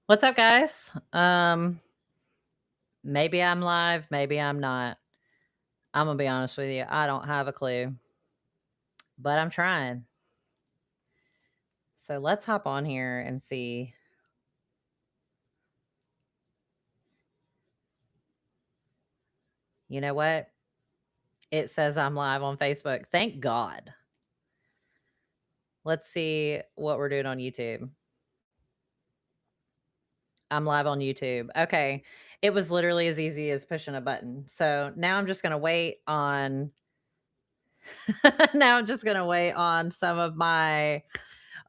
What's up, guys? Maybe I'm live, maybe I'm not. I'm gonna be honest with you. I don't have a clue, but I'm trying. So let's hop on here and see. You know what? It says I'm live on Facebook. Thank God. Let's see what we're doing on YouTube. I'm live on YouTube. Okay. It was literally as easy as pushing a button. So now I'm just going to wait on now I'm just going to wait on some of my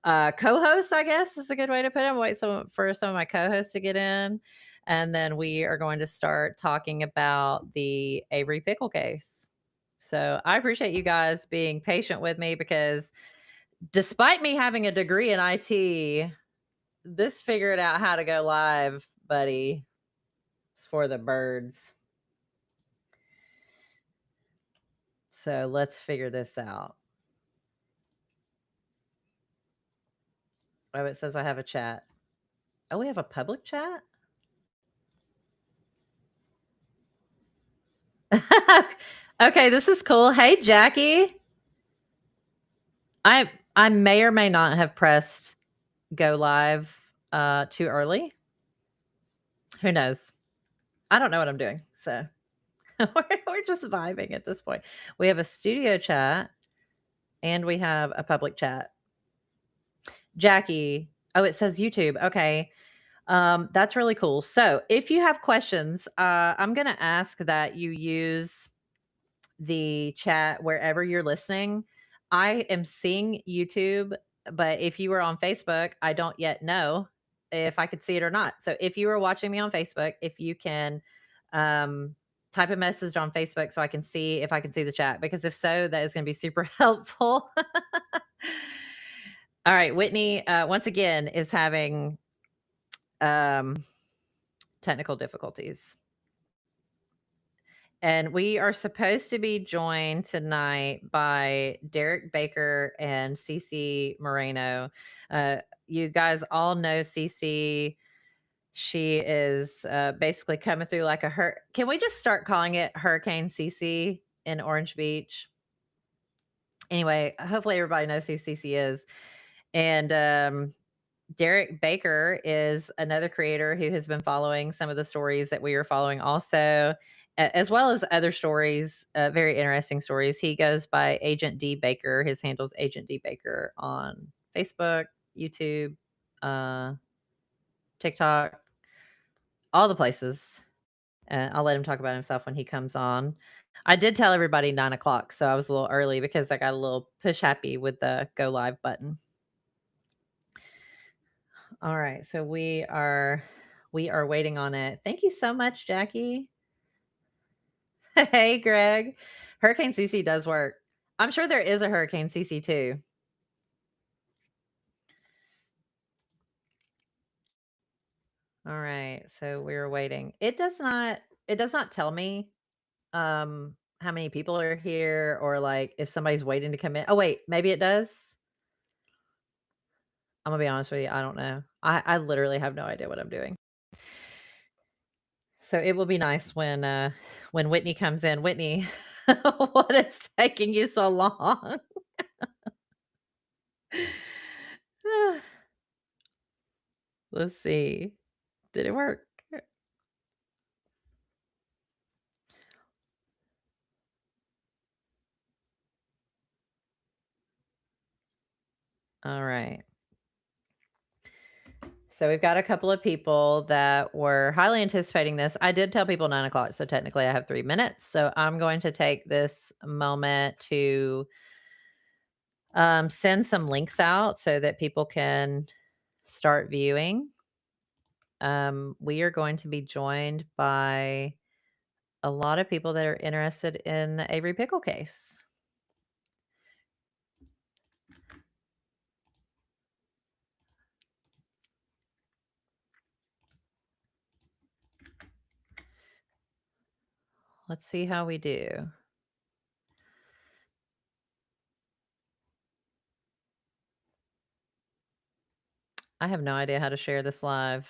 co-hosts, I guess is a good way to put it. Wait for some of my co-hosts to get in, and then we are going to start talking about the Avery Pickle case. So I appreciate you guys being patient with me because despite me having a degree in IT, this figured out how to go live, buddy. It's for the birds. So let's figure this out. Oh, it says I have a chat. Oh, we have a public chat? Okay, this is cool. Hey, Jackie. I may or may not have pressed go live too early. Who knows? I don't know what I'm doing. So we're just vibing at this point. We have a studio chat and we have a public chat. Jackie, oh, it says YouTube. Okay. That's really cool. So if you have questions, I'm going to ask that you use the chat wherever you're listening. I am seeing YouTube, but if you were on Facebook, I don't yet know if I could see it or not. So if you are watching me on Facebook, if you can type a message on Facebook so I can see if I can see the chat, because if so, that is going to be super helpful. All right, Whitney, once again, is having um, technical difficulties. And we are supposed to be joined tonight by Derek Baker and Cece Moreno. You guys all know Cece. She is basically coming through like a Can we just start calling it Hurricane Cece in Orange Beach? Anyway, hopefully everybody knows who Cece is. And Derek Baker is another creator who has been following some of the stories that we are following also, as well as other stories, very interesting stories. He goes by AgentDBaker. His handle's AgentDBaker on Facebook, YouTube, uh, TikTok, all the places. I'll let him talk about himself when he comes on. I did tell everybody 9 o'clock, so I was a little early because I got a little push happy with the go live button. All right, so we are waiting on it. Thank you so much, Jackie. Hey, Greg. Hurricane CC does work. I'm sure there is a Hurricane CC too. All right, so we're waiting. It does not tell me how many people are here or like if somebody's waiting to come in. Oh wait, maybe it does. I'm gonna be honest with you, I don't know. I literally have no idea what I'm doing. So it will be nice when Whitney comes in. Whitney, what is taking you so long? Let's see. Did it work? All right. So we've got a couple of people that were highly anticipating this. I did tell people 9 o'clock, so technically I have 3 minutes. So I'm going to take this moment to send some links out so that people can start viewing. We are going to be joined by a lot of people that are interested in the Avery Pickle case. Let's see how we do. I have no idea how to share this live.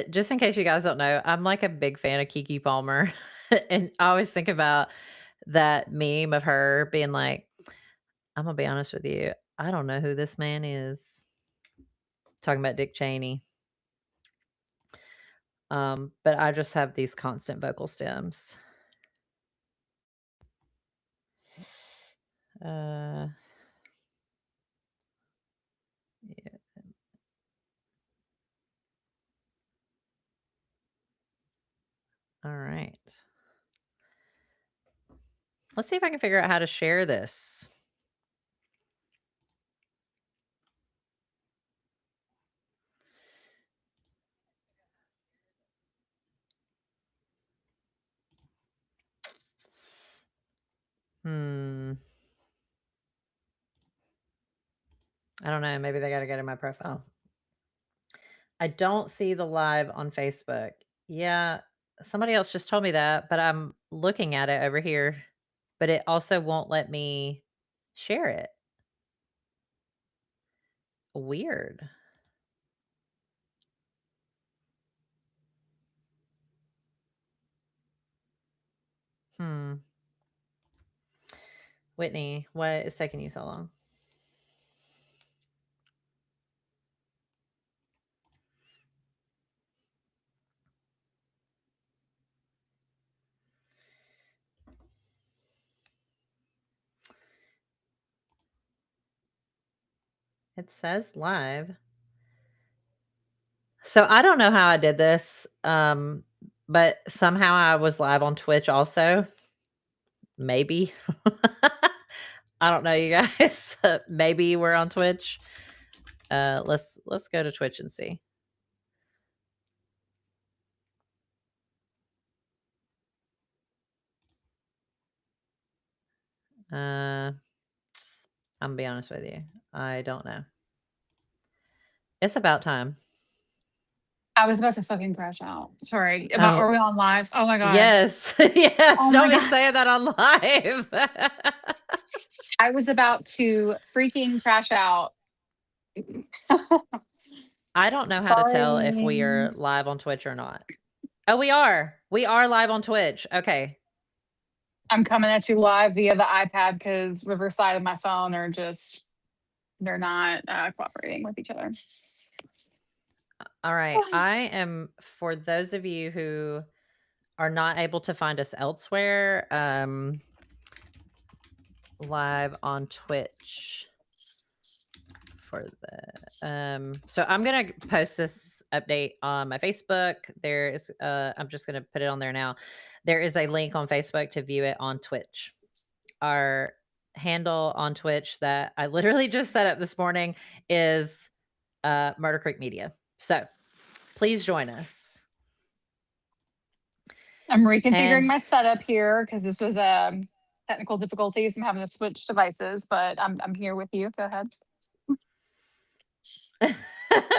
just in case you guys don't know, I'm like a big fan of Keke Palmer. And I always think about that meme of her being like, I'm gonna be honest with you, I don't know who this man is. Talking about Dick Cheney. But I just have these constant vocal stems. Yeah. All right. Let's see if I can figure out how to share this. I don't know. Maybe they got to go to my profile. I don't see the live on Facebook. Yeah, somebody else just told me that, but I'm looking at it over here, but it also won't let me share it. Weird. Whitney, what is taking you so long? It says live. So I don't know how I did this, but somehow I was live on Twitch also. Maybe. I don't know, you guys. Maybe we're on Twitch. Let's go to Twitch and see. I'm gonna be honest with you. I don't know. It's about time. I was about to fucking crash out. Sorry. Are we on live? Oh my God. Yes. Yes. Oh don't my be God. saying that on live. I was about to freaking crash out. I don't know how to tell if we are live on Twitch or not. Oh, we are. We are live on Twitch. Okay. I'm coming at you live via the iPad because Riverside and my phone are just, they're not cooperating with each other. All right. I am, for those of you who are not able to find us elsewhere, live on Twitch for the so I'm gonna post this update on my Facebook. There is I'm just gonna put it on there now. There is a link on Facebook to view it on Twitch. Our handle on Twitch that I literally just set up this morning is Murder Creek Media. So please join us. I'm reconfiguring my setup here because this was technical difficulties. I'm having to switch devices, but I'm here with you. Go ahead.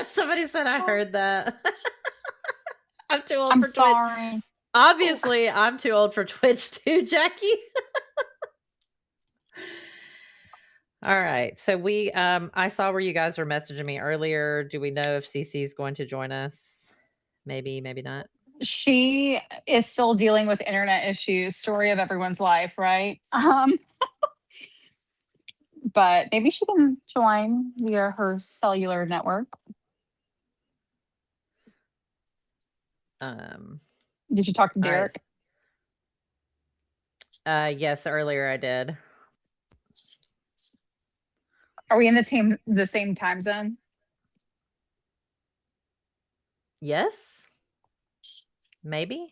Somebody said I heard that. I'm too old for sorry. Twitch. Obviously, I'm too old for Twitch too, Jackie. All right. So we I saw where you guys were messaging me earlier. Do we know if CC is going to join us? Maybe, maybe not. She is still dealing with internet issues. Story of everyone's life, right? But maybe she can join via her cellular network. Did you talk to Derek? Yes, earlier I did. Are we in the same time zone? Yes. Maybe.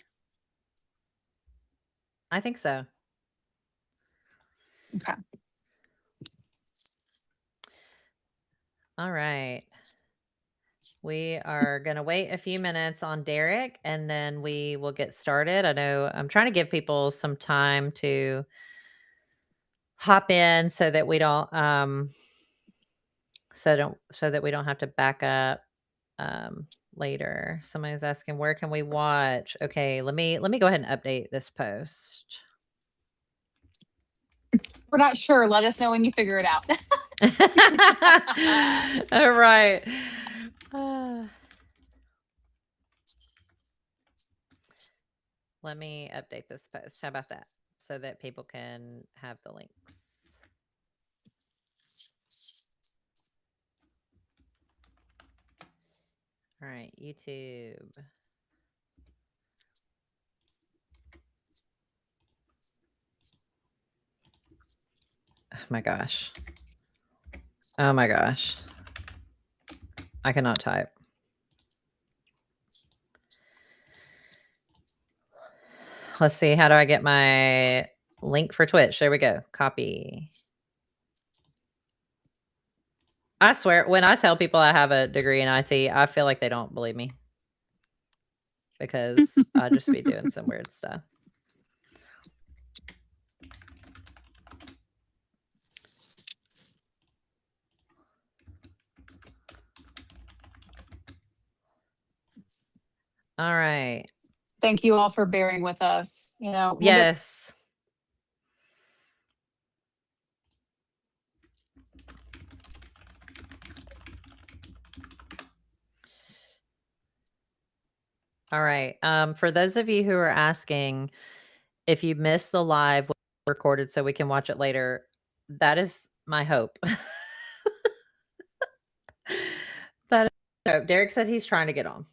I think so. Okay. All right. We are going to wait a few minutes on Derek and then we will get started. I know I'm trying to give people some time to hop in so that we don't so that we don't have to back up later. Somebody's asking where can we watch? Okay, let me go ahead and update this post. We're not sure. Let us know when you figure it out. All right. Let me update this post. How about that? So that people can have the links. All right, YouTube. Oh my gosh. Oh my gosh. I cannot type. Let's see. How do I get my link for Twitch? There we go. Copy. I swear, when I tell people I have a degree in IT, I feel like they don't believe me because I just be doing some weird stuff. All right. Thank you all for bearing with us. You know, Yes. All right. For those of you who are asking if you missed the live recorded so we can watch it later, that is my hope. That is hope. Derek said he's trying to get on.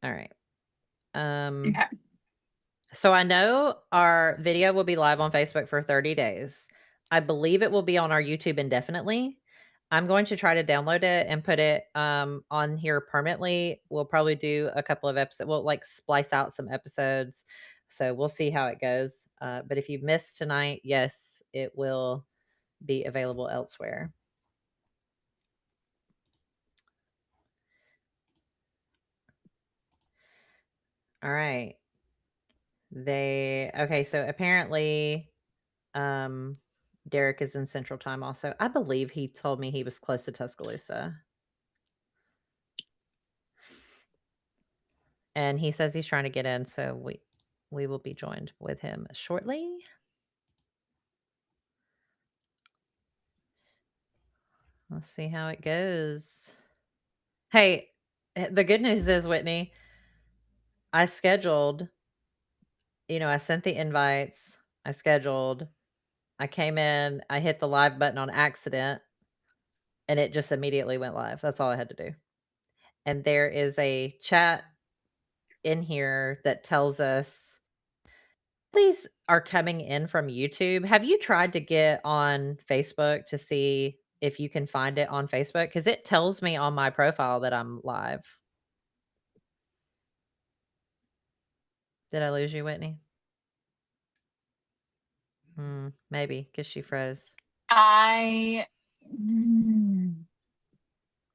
All right. okay. So I know our video will be live on Facebook for 30 days. I believe it will be on our YouTube indefinitely. I'm going to try to download it and put it on here permanently. We'll probably do a couple of episodes. We'll like splice out some episodes. So we'll see how it goes. But if you've missed tonight, yes, it will be available elsewhere. All right. Okay, so apparently Derek is in Central Time also. I believe he told me he was close to Tuscaloosa. And he says he's trying to get in, so we will be joined with him shortly. Let's see how it goes. Hey, the good news is, Whitney, I scheduled, I sent the invites, I scheduled, I came in, I hit the live button on accident, and it just immediately went live. That's all I had to do. And there is a chat in here that tells us these are coming in from YouTube. Have you tried to get on Facebook to see if you can find it on Facebook? Because it tells me on my profile that I'm live. Did I lose you, Whitney? Maybe because she froze. Hold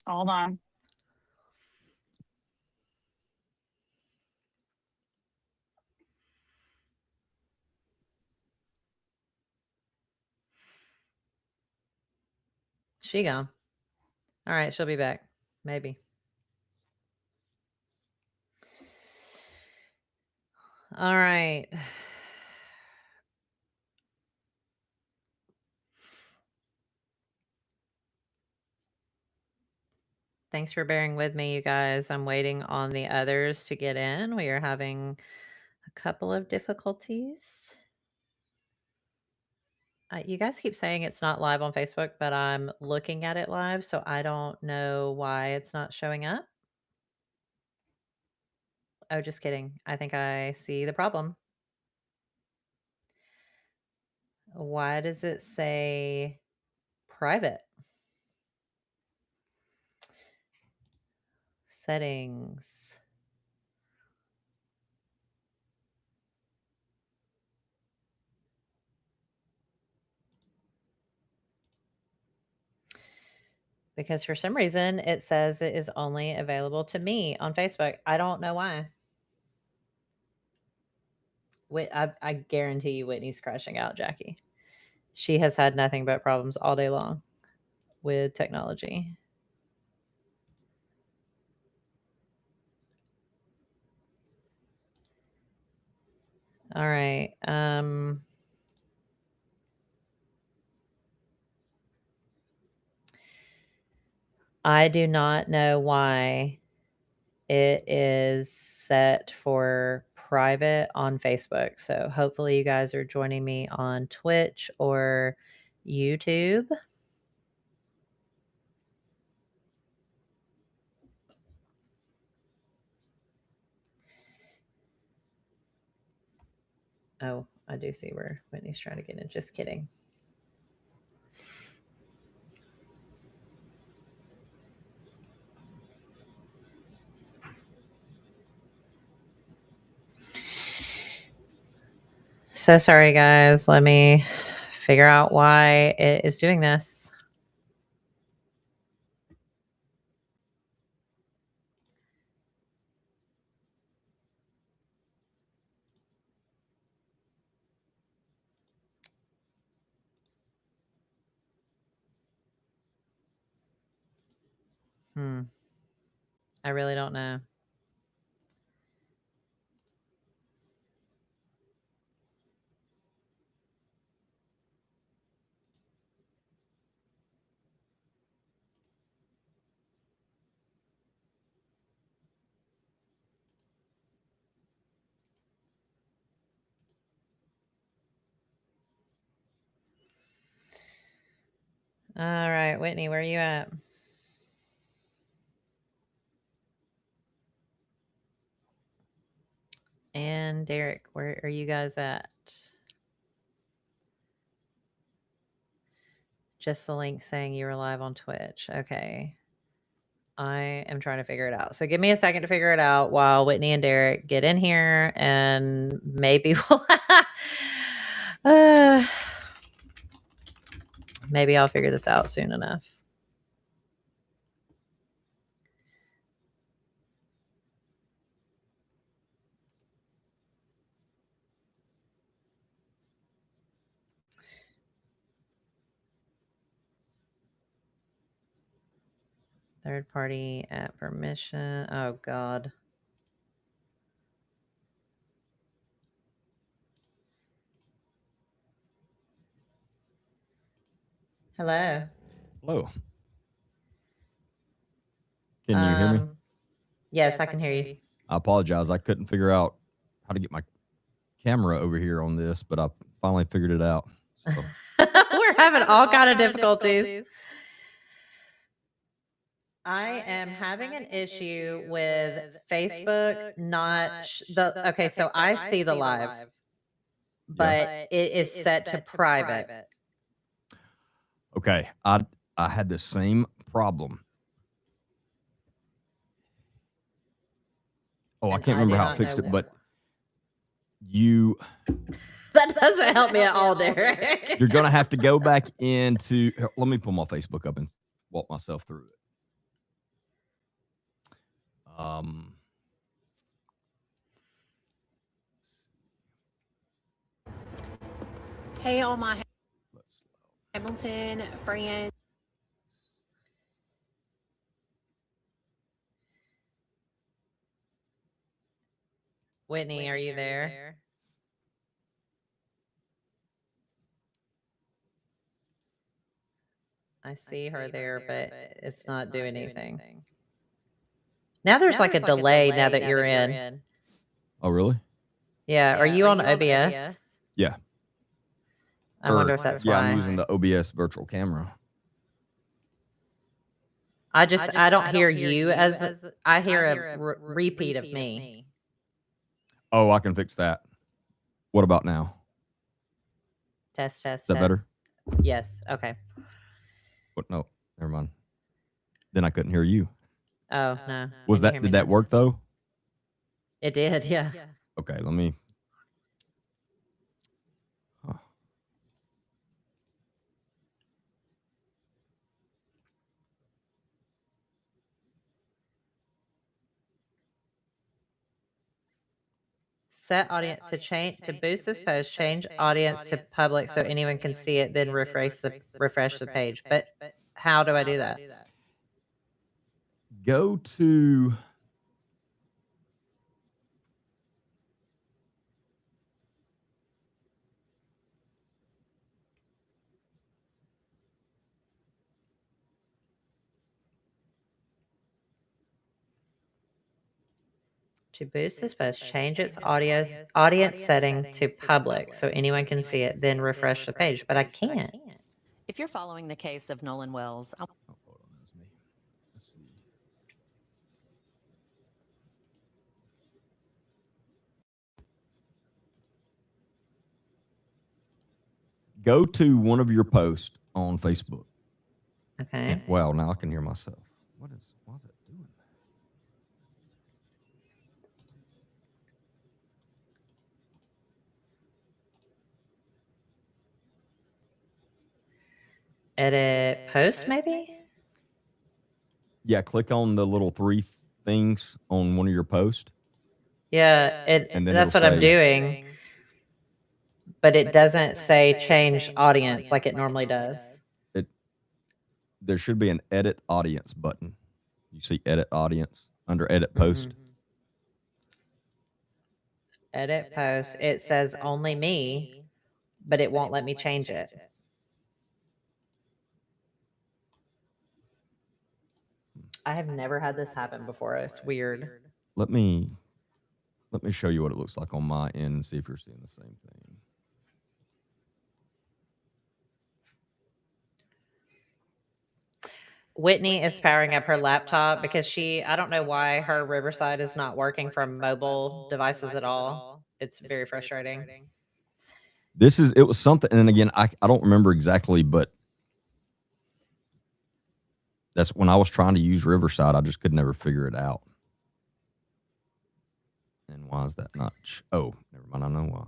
on. She gone. All right, she'll be back. Maybe. All right. Thanks for bearing with me, you guys. I'm waiting on the others to get in. We are having a couple of difficulties. You guys keep saying it's not live on Facebook, but I'm looking at it live, so I don't know why it's not showing up. Oh, just kidding. I think I see the problem. Why does it say private? Settings. Because for some reason it says it is only available to me on Facebook. I don't know why. I guarantee you Whitney's crashing out, Jackie. She has had nothing but problems all day long with technology. All right. I do not know why it is set for private on Facebook. So hopefully you guys are joining me on Twitch or YouTube. Oh, I do see where Whitney's trying to get in. Just kidding. So sorry, guys. Let me figure out why it is doing this. I really don't know. All right, Whitney, where are you at? And Derek, where are you guys at? Just the link saying you were live on Twitch. Okay. I am trying to figure it out. So give me a second to figure it out while Whitney and Derek get in here, and maybe we'll maybe I'll figure this out soon enough. Third party app permission. Oh, God. Hello. Hello. Can you hear me? Yes, I can hear you. I apologize. I couldn't figure out how to get my camera over here on this, but I finally figured it out. So. We're having all kind of difficulties. I am having an issue with Facebook not the okay, so I see the live, but it is set to private. Okay. I had the same problem. Oh, I can't remember how I fixed it, but that doesn't help me at all, Derek. You're gonna have to go back into let me pull my Facebook up and walk myself through it. Hey, all my Hamilton friends. Whitney, are you there? I see her there, but it's not doing anything. Now there's like a delay now that you're in. Oh, really? Yeah. Are you on OBS? Yeah. I wonder if that's why. Yeah, I'm using the OBS virtual camera. I don't hear you as I hear a repeat of me. Oh, I can fix that. What about now? Test. Is that better? Yes. Okay. What? No, never mind. Then I couldn't hear you. Oh, no. Did that work though? It did, yeah. Okay, let me. Set audience to boost this post, change audience to public so anyone can see it, then refresh the page. But how do I do that? Go to To boost this post, change its audience setting to public so anyone can see it, then refresh the page. But I can't. If you're following the case of Nolan Wells, Oh, hold on, that's me. Let's see. Go to one of your posts on Facebook. Okay. Wow, now I can hear myself. Why is it doing that? Edit post, maybe? Yeah, click on the little three things on one of your posts. Yeah, And then that's it'll what I'm say- doing. But it doesn't say change audience like it normally does. There should be an edit audience button. You see edit audience under edit post. Edit post. It says only me, but it won't let me change it. I have never had this happen before. It's weird. Let me show you what it looks like on my end and see if you're seeing the same thing. Whitney is powering up her laptop because I don't know why her Riverside is not working from mobile devices at all. It's very frustrating. It was something, and again, I don't remember exactly, but that's when I was trying to use Riverside, I just could never figure it out. And why is that not? Oh, never mind. I know why.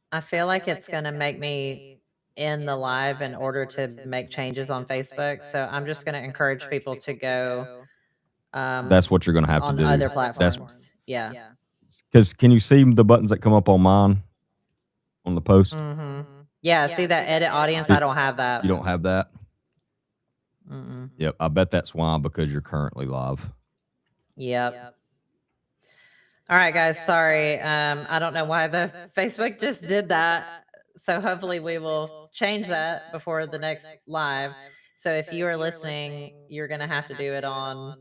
I feel like it's going to make me end the live in order to make changes on Facebook. So I'm just going to encourage people to go. That's what you're going to have to do. On other platforms. Yeah. Because can you see the buttons that come up on mine on the post? Yeah, see that edit audience? I don't have that. You don't have that? Mm-mm. Yep. I bet that's why, because you're currently live. Yep. All right, guys. Sorry. I don't know why the Facebook just did that. So hopefully we will change that before the next live. So if you are listening, you're going to have to do it on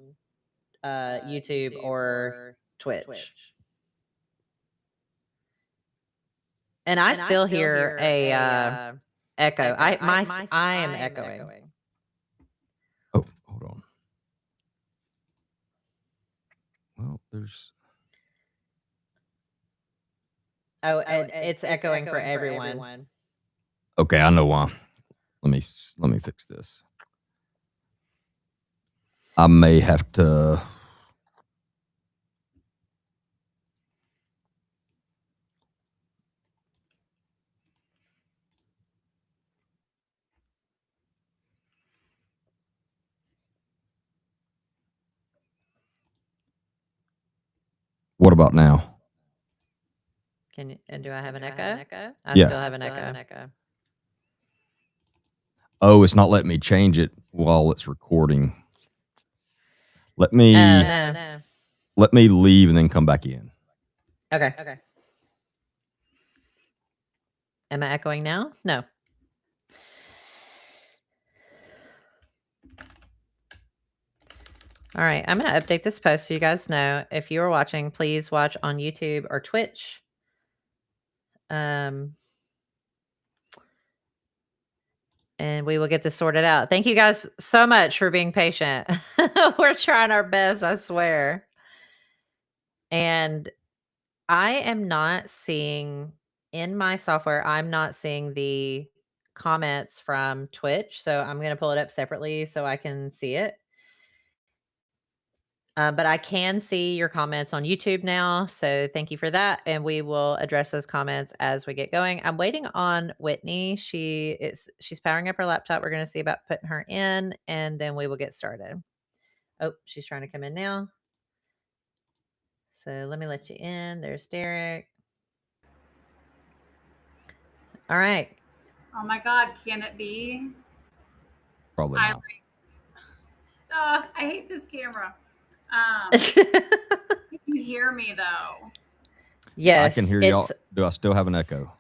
YouTube or Twitch. And I still hear a echo. I am echoing. Oh, hold on. Well, there's. Oh, and it's echoing for everyone. Okay, I know why. Let me fix this. I may have to. What about now? Do I have an echo? I Yeah. still have an echo. Oh, it's not letting me change it while it's recording. Let me No. let me leave and then come back in. Okay. Am I echoing now? No. All right. I'm going to update this post so you guys know. If you are watching, please watch on YouTube or Twitch. And we will get this sorted out. Thank you guys so much for being patient. We're trying our best, I swear. And I am not seeing in my software, I'm not seeing the comments from Twitch. So I'm going to pull it up separately so I can see it. But I can see your comments on YouTube now. So thank you for that. And we will address those comments as we get going. I'm waiting on Whitney. She's powering up her laptop. We're going to see about putting her in, and then we will get started. Oh, she's trying to come in now. So let me let you in. There's Derek. All right. Oh my God, can it be? Probably not. I hate this camera. Can you hear me though? Yes. I can hear y'all. Do I still have an echo?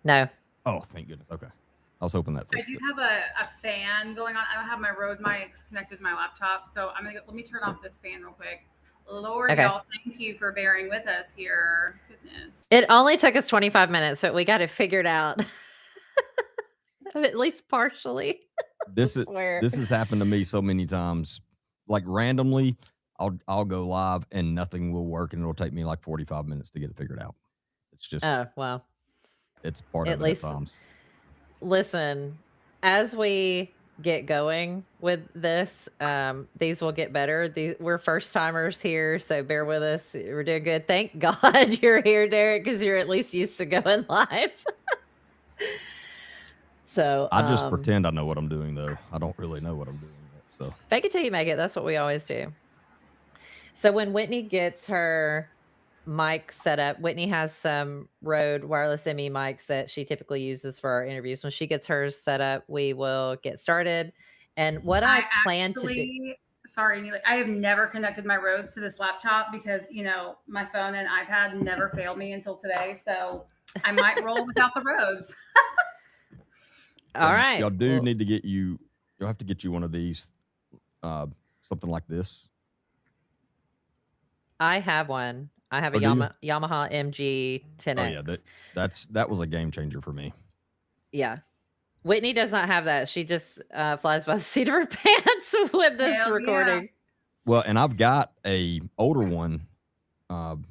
No. Oh, thank goodness. Okay. I was hoping that I fixed do it. have a fan going on. I don't have my Rode mics connected to my laptop, so let me turn off this fan real quick. Lord, Okay. y'all, thank you for bearing with us here. Goodness. It only took us 25 minutes, so we got it figured out. At least partially. This has happened to me so many times. Like randomly, I'll go live and nothing will work, and it'll take me like 45 minutes to get it figured out. It's just well. It's part At of it least at times. Listen, as we get going with this, these will get better. We're first timers here, so bear with us. We're doing good. Thank God you're here, Derek, because you're at least used to going live. So I just pretend I know what I'm doing, though. I don't really know what I'm doing yet, so fake it till you make it. That's what we always do. So when Whitney gets her mic set up, Whitney has some Rode wireless ME mics that she typically uses for our interviews. When she gets hers set up, we will get started. And what I plan to do. Sorry, Neeli, I have never connected my Rhodes to this laptop because, my phone and iPad never failed me until today. So I might roll without the Rhodes. All right. Y'all do need to you'll have to get you one of these, something like this. I have one. I have a Yamaha MG 10X. Oh yeah, that was a game changer for me. Yeah. Whitney does not have that. She just flies by the seat of her pants with this recording. Yeah. Well, and I've got a older one, when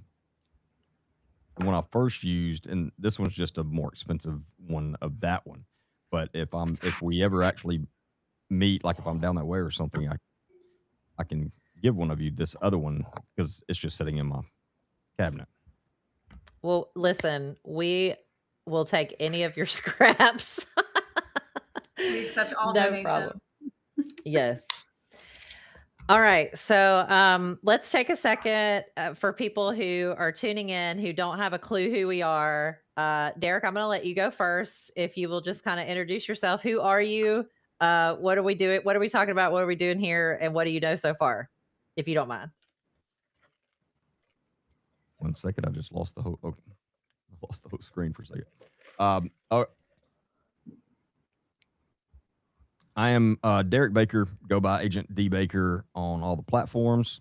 I first used, and this one's just a more expensive one of that one. But if we ever actually meet, like if I'm down that way or something, I can give one of you this other one because it's just sitting in my cabinet. Well, listen, we will take any of your scraps. We accept all donations. Problem. Yes. All right. So let's take a second for people who are tuning in who don't have a clue who we are. Derek, I'm going to let you go first. If you will just kind of introduce yourself. Who are you? What are we doing? What are we talking about? What are we doing here? And what do you know so far? If you don't mind. 1 second. I just lost the whole screen for a second. I am Derek Baker, go by AgentDBaker on all the platforms.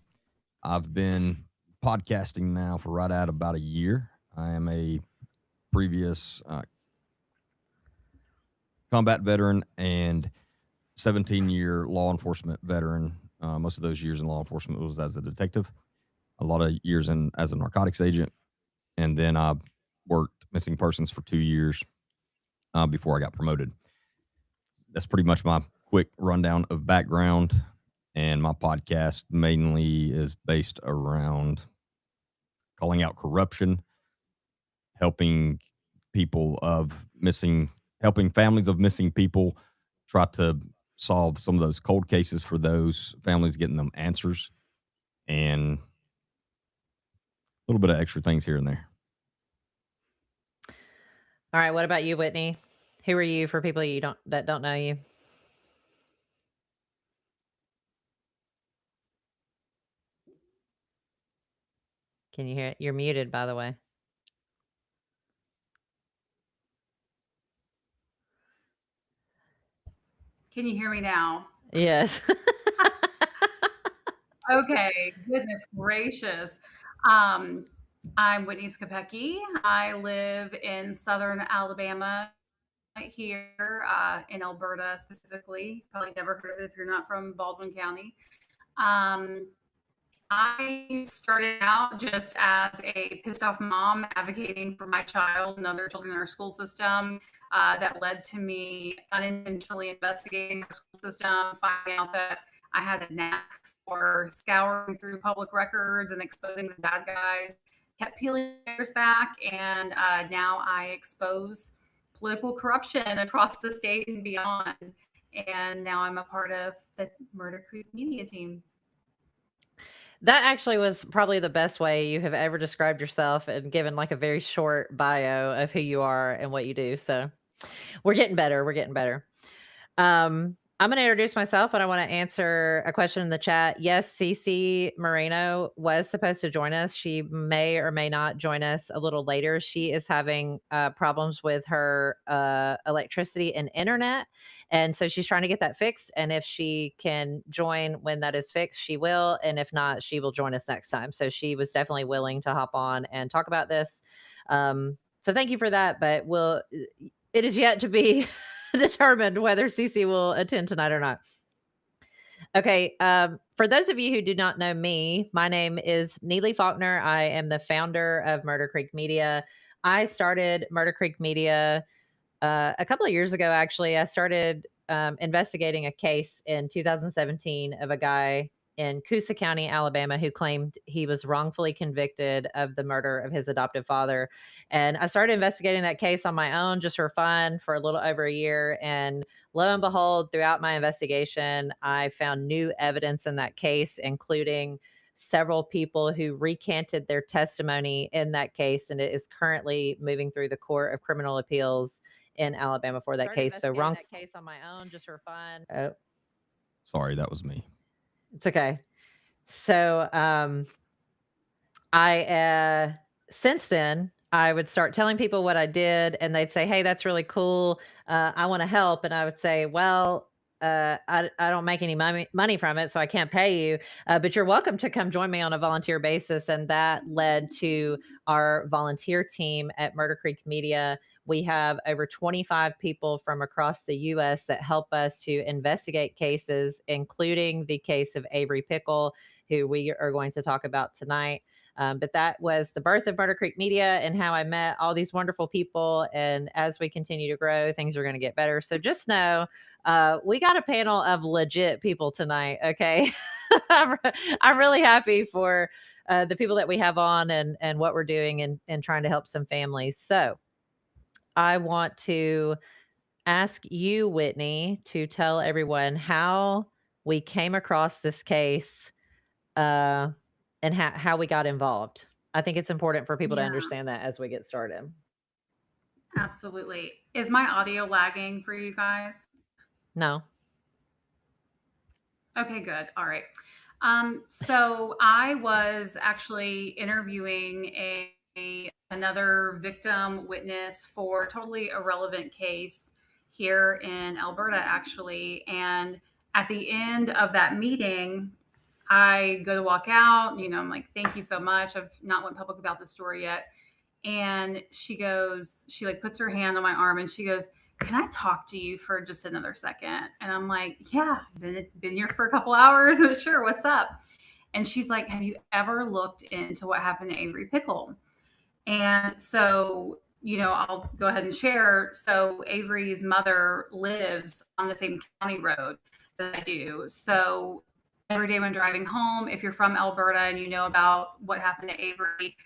I've been podcasting now for right at about a year. I am a previous combat veteran and 17-year law enforcement veteran. Most of those years in law enforcement was as a detective, a lot of years as a narcotics agent. And then I worked missing persons for 2 years before I got promoted. That's pretty much my quick rundown of background. And my podcast mainly is based around calling out corruption, helping families of missing people try to solve some of those cold cases for those families, getting them answers, and a little bit of extra things here and there. All right. What about you, Whitney? Who are you for people that don't know you? Can you hear it? You're muted, by the way. Can you hear me now? Yes. Okay. Goodness gracious. I'm Whitney Scapecchi. I live in southern Alabama here in Alberta specifically. Probably never heard of it if you're not from Baldwin County. I started out just as a pissed off mom advocating for my child and other children in our school system. That led to me unintentionally investigating our school system, finding out that I had a knack for scouring through public records and exposing the bad guys. Kept peeling layers back, and now I expose political corruption across the state and beyond. And now I'm a part of the Murder Creek media team. That actually was probably the best way you have ever described yourself and given like a very short bio of who you are and what you do. So we're getting better. I'm I'm going to introduce myself, but I want to answer a question in the chat. Yes, Cece Moreno was supposed to join us. She may or may not join us a little later. She is having problems with her electricity and internet. And so she's trying to get that fixed. And if she can join when that is fixed, she will. And if not, she will join us next time. So she was definitely willing to hop on and talk about this. So thank you for that. But it is yet to be determined whether Cece will attend tonight or not. Okay. For those of you who do not know me, my name is Neeli Faulkner. I am the founder of Murder Creek Media. I started Murder Creek Media a couple of years ago, actually. I started investigating a case in 2017 of a guy in Coosa County, Alabama, who claimed he was wrongfully convicted of the murder of his adoptive father. And I started investigating that case on my own just for fun for a little over a year. And lo and behold, throughout my investigation, I found new evidence in that case, including several people who recanted their testimony in that case. And it is currently moving through the Court of Criminal Appeals in Alabama for that case. So wrong that case on my own just for fun. Oh, Sorry, that was me. it's okay. So I since then I would start telling people what I did, and they'd say, "Hey, that's really cool. I want to help." And I would say, "Well, I don't make any money from it, so I can't pay you. But you're welcome to come join me on a volunteer basis." And that led to our volunteer team at Murder Creek Media. We have over 25 people from across the U.S. that help us to investigate cases, including the case of Avery Pickle, who we are going to talk about tonight. But that was the birth of Murder Creek Media and how I met all these wonderful people. And as we continue to grow, things are going to get better. So just know we got a panel of legit people tonight. Okay. I'm really happy for the people that we have on and what we're doing and trying to help some families. So I want to ask you, Whitney, to tell everyone how we came across this case and how we got involved. I think it's important for people to understand that as we get started. Absolutely. Is my audio lagging for you guys? No. Okay, good. All right. So I was actually interviewing another victim witness for a totally irrelevant case here in Alberta, actually. And at the end of that meeting, I go to walk out, I'm like, thank you so much. I've not went public about this story yet. And she puts her hand on my arm and she goes, "Can I talk to you for just another second?" And I'm like, "Yeah, been here for a couple hours, but sure, what's up?" And she's like, "Have you ever looked into what happened to Avery Pickle?" And so, I'll go ahead and share. So Avery's mother lives on the same county road that I do. So every day when driving home, if you're from Alberta and you know about what happened to Avery,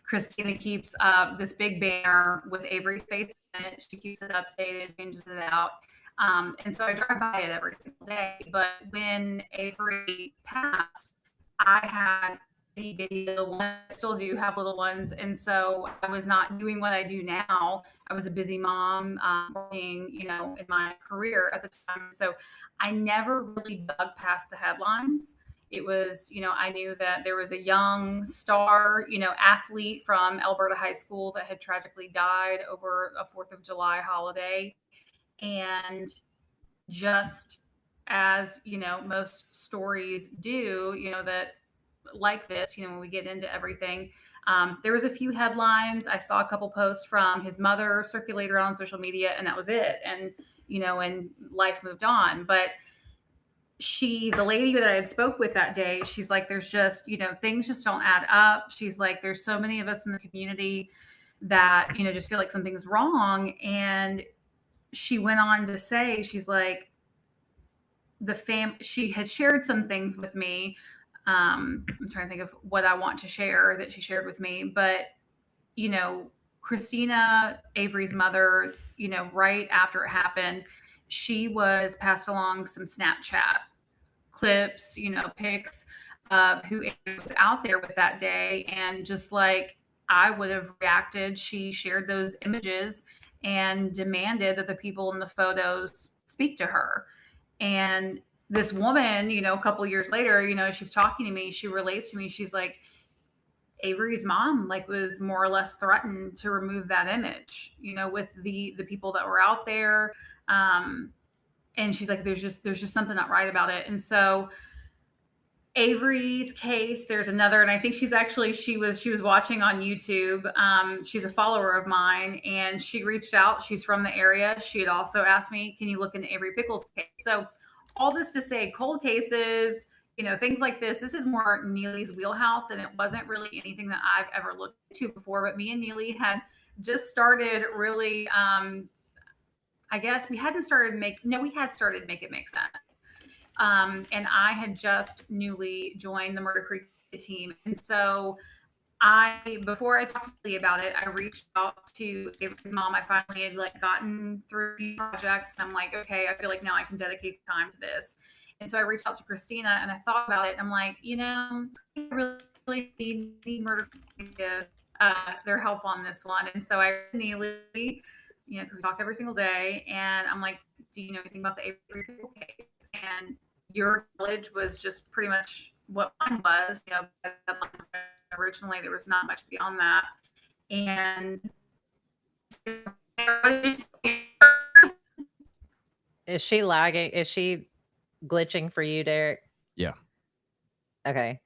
Christina keeps this big banner with Avery's face in it. She keeps it updated, changes it out. And so I drive by it every single day. But when Avery passed, I had itty bitty little ones. I still do have little ones. And so I was not doing what I do now. I was a busy mom, working, in my career at the time. So I never really dug past the headlines. It was, I knew that there was a young star, athlete from Alberta High School that had tragically died over a 4th of July holiday. And just as, most stories do, that like this, when we get into everything, there was a few headlines. I saw a couple posts from his mother circulate around social media, and that was it. And, and life moved on. But the lady that I had spoke with that day, she's like, there's just, things just don't add up. She's like, there's so many of us in the community that, just feel like something's wrong. And she went on to say, she's like, she had shared some things with me. I'm trying to think of what I want to share that she shared with me, but, Christina, Avery's mother, right after it happened, she was passed along some Snapchat clips, pics of who was out there with that day. And just like I would have reacted, she shared those images and demanded that the people in the photos speak to her. And this woman, a couple years later, she's talking to me, she relates to me, she's like, Avery's mom was more or less threatened to remove that image, with the people that were out there. And she's like, there's just something not right about it. And so Avery's case, there's another, and I think she was watching on YouTube. She's a follower of mine, and she reached out. She's from the area. She had also asked me, can you look into Avery Pickle's case? So all this to say, cold cases, things like this is more Neeli's wheelhouse, and it wasn't really anything that I've ever looked into before. But me and Neeli had just started really, I guess we had started Make It Make Sense. And I had just newly joined the Murder Creek team. And so before I talked to Lee about it, I reached out to Avery's mom. I finally had gotten through these projects, and I'm like, okay, I feel like now I can dedicate time to this. And so I reached out to Christina, and I thought about it. And I'm like, I really need Murder Creek to their help on this one. And so I Neeli, because we talk every single day, and I'm like, do you know anything about the Avery Pickle case? And your knowledge was just pretty much what mine was. Originally, there was not much beyond that. And is she lagging? Is she glitching for you, Derek? Yeah. Okay.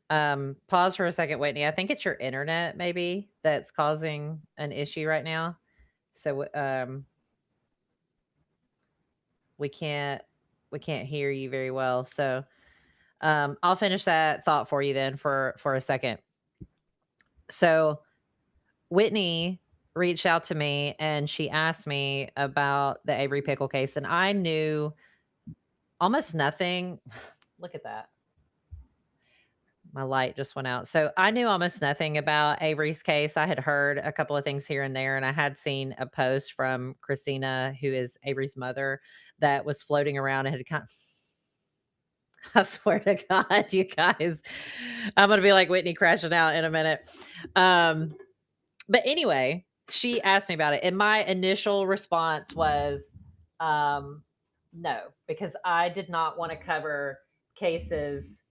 Pause for a second, Whitney. I think it's your internet maybe that's causing an issue right now. So we can't hear you very well. So I'll finish that thought for you then for a second. So Whitney reached out to me and she asked me about the Avery Pickle case, and I knew almost nothing. Look at that. My light just went out. So I knew almost nothing about Avery's case. I had heard a couple of things here and there, and I had seen a post from Christina, who is Avery's mother, that was floating around and had I swear to God, you guys, I'm going to be like Whitney crashing out in a minute. But anyway, she asked me about it, and my initial response was no, because I did not want to cover cases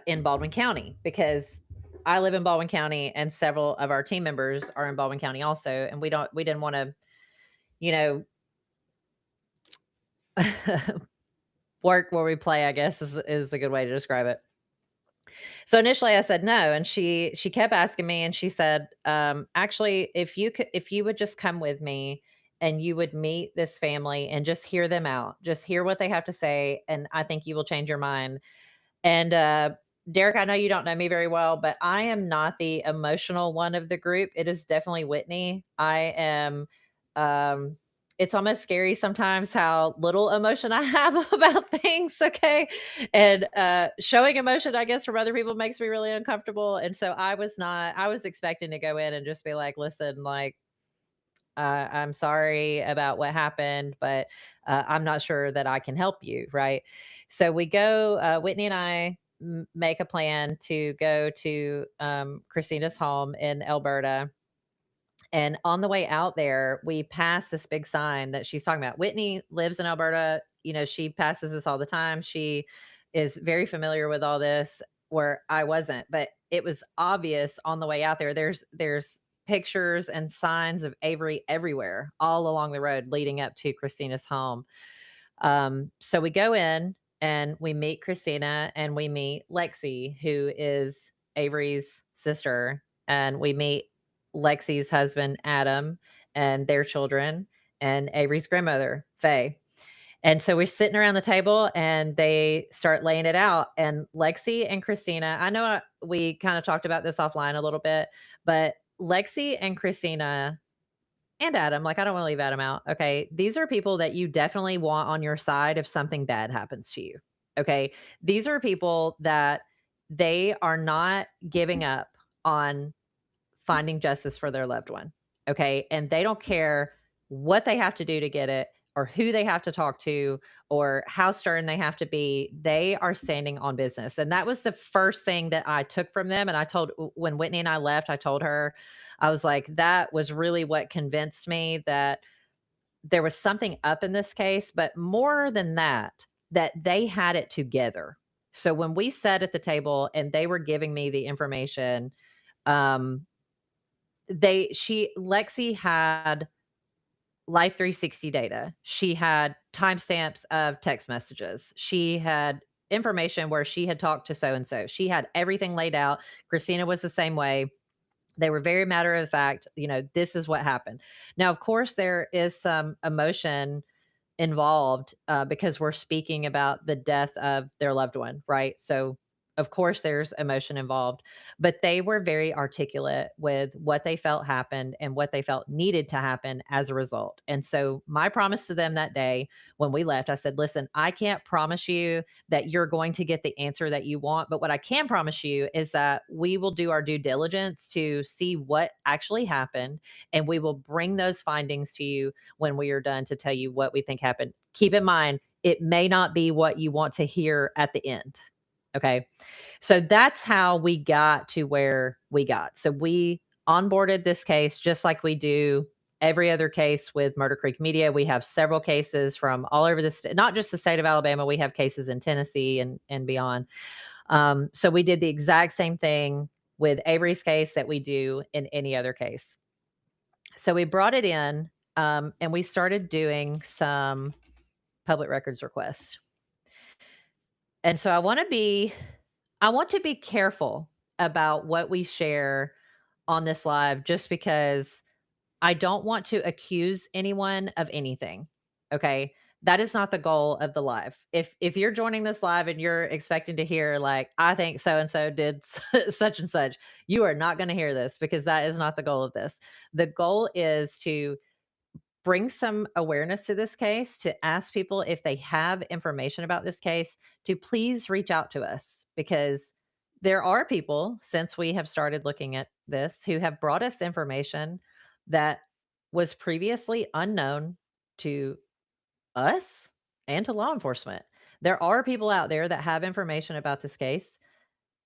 in Baldwin County, because I live in Baldwin County and several of our team members are in Baldwin County also. And we didn't want to, work where we play, I guess is a good way to describe it. So initially I said no. And she kept asking me, and she said, actually, if you would just come with me and you would meet this family and just hear them out, just hear what they have to say, and I think you will change your mind. And Derek, I know you don't know me very well, but I am not the emotional one of the group. It is definitely Whitney. I am, it's almost scary sometimes how little emotion I have about things. Okay. And showing emotion, I guess, from other people makes me really uncomfortable. And so I was expecting to go in and just be like, listen, I'm sorry about what happened, but I'm not sure that I can help you. Right. So we go, Whitney and I make a plan to go to Christina's home in Alberta. And on the way out there, we pass this big sign that she's talking about. Whitney lives in Alberta. She passes this all the time. She is very familiar with all this, where I wasn't, but it was obvious on the way out there. There's pictures and signs of Avery everywhere, all along the road leading up to Christina's home. So we go in and we meet Christina, and we meet Lexi, who is Avery's sister, and we meet Lexi's husband, Adam, and their children, and Avery's grandmother, Faye. And so we're sitting around the table and they start laying it out. And Lexi and Christina, I know we kind of talked about this offline a little bit, but Lexi and Christina and Adam, I don't want to leave Adam out. Okay. These are people that you definitely want on your side if something bad happens to you. Okay. These are people that they are not giving up on finding justice for their loved one. Okay. And they don't care what they have to do to get it, or who they have to talk to, or how stern they have to be. They are standing on business. And that was the first thing that I took from them. And when Whitney and I left, I told her, I was like, that was really what convinced me that there was something up in this case, but more than that, that they had it together. So when we sat at the table and they were giving me the information, um, Lexi had Life 360 data. She had timestamps of text messages. She had information where she had talked to so and so. She had everything laid out. Christina was the same way. They were very matter of fact, this is what happened. Now, of course, there is some emotion involved because we're speaking about the death of their loved one, right? So, of course, there's emotion involved, but they were very articulate with what they felt happened and what they felt needed to happen as a result. And so, my promise to them that day when we left, I said, listen, I can't promise you that you're going to get the answer that you want, but what I can promise you is that we will do our due diligence to see what actually happened, and we will bring those findings to you when we are done to tell you what we think happened. Keep in mind, it may not be what you want to hear at the end. Okay. So that's how we got to where we got. So we onboarded this case just like we do every other case with Murder Creek Media. We have several cases from all over this, not just the state of Alabama. We have cases in Tennessee and beyond. So we did the exact same thing with Avery's case that we do in any other case. So we brought it in and we started doing some public records requests. And so I want to be careful about what we share on this live just because I don't want to accuse anyone of anything. Okay? That is not the goal of the live. If you're joining this live and you're expecting to hear like I think so and so did such and such, you are not going to hear this because that is not the goal of this. The goal is to bring some awareness to this case, to ask people if they have information about this case to please reach out to us, because there are people, since we have started looking at this, who have brought us information that was previously unknown to us and to law enforcement. There are people out there that have information about this case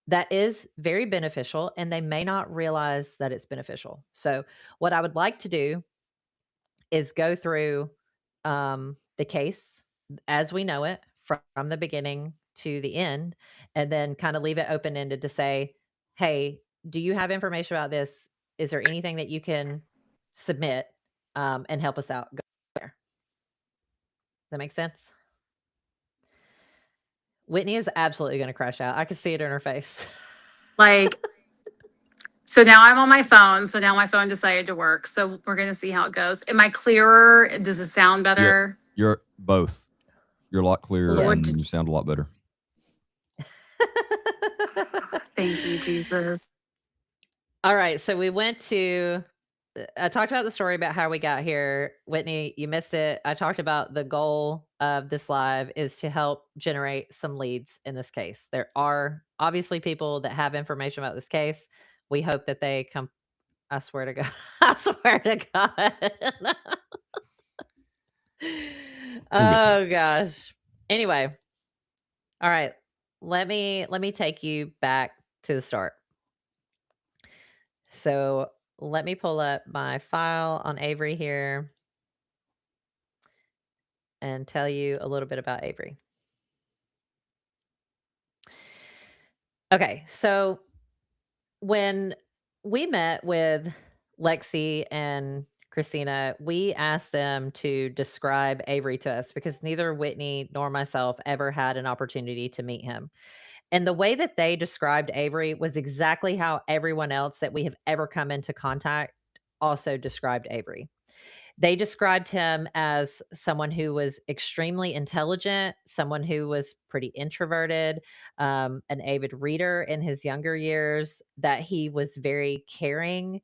that is very beneficial, and they may not realize that it's beneficial. So what I would like to do is go through the case as we know it from the beginning to the end, and then kind of leave it open ended to say, hey, do you have information about this? Is there anything that you can submit and help us out? Go there. Does that make sense? Whitney is absolutely going to crash out. I can see it in her face. Like, so now I'm on my phone. So now my phone decided to work. So we're going to see how it goes. Am I clearer? Does it sound better? You're both. You're a lot clearer Lord. and you sound a lot better. Thank you, Jesus. All right. So we went to, I talked about the story about how we got here. Whitney, you missed it. I talked about the goal of this live is to help generate some leads in this case. There are obviously people that have information about this case. We hope that they come. I swear to God. I swear to God. Oh gosh. Anyway. All right. Let me take you back to the start. So let me pull up my file on Avery here and tell you a little bit about Avery. Okay, so when we met with Lexi and Christina, we asked them to describe Avery to us because neither Whitney nor myself ever had an opportunity to meet him. And the way that they described Avery was exactly how everyone else that we have ever come into contact also described Avery. They described him as someone who was extremely intelligent, someone who was pretty introverted, an avid reader in his younger years, that he was very caring,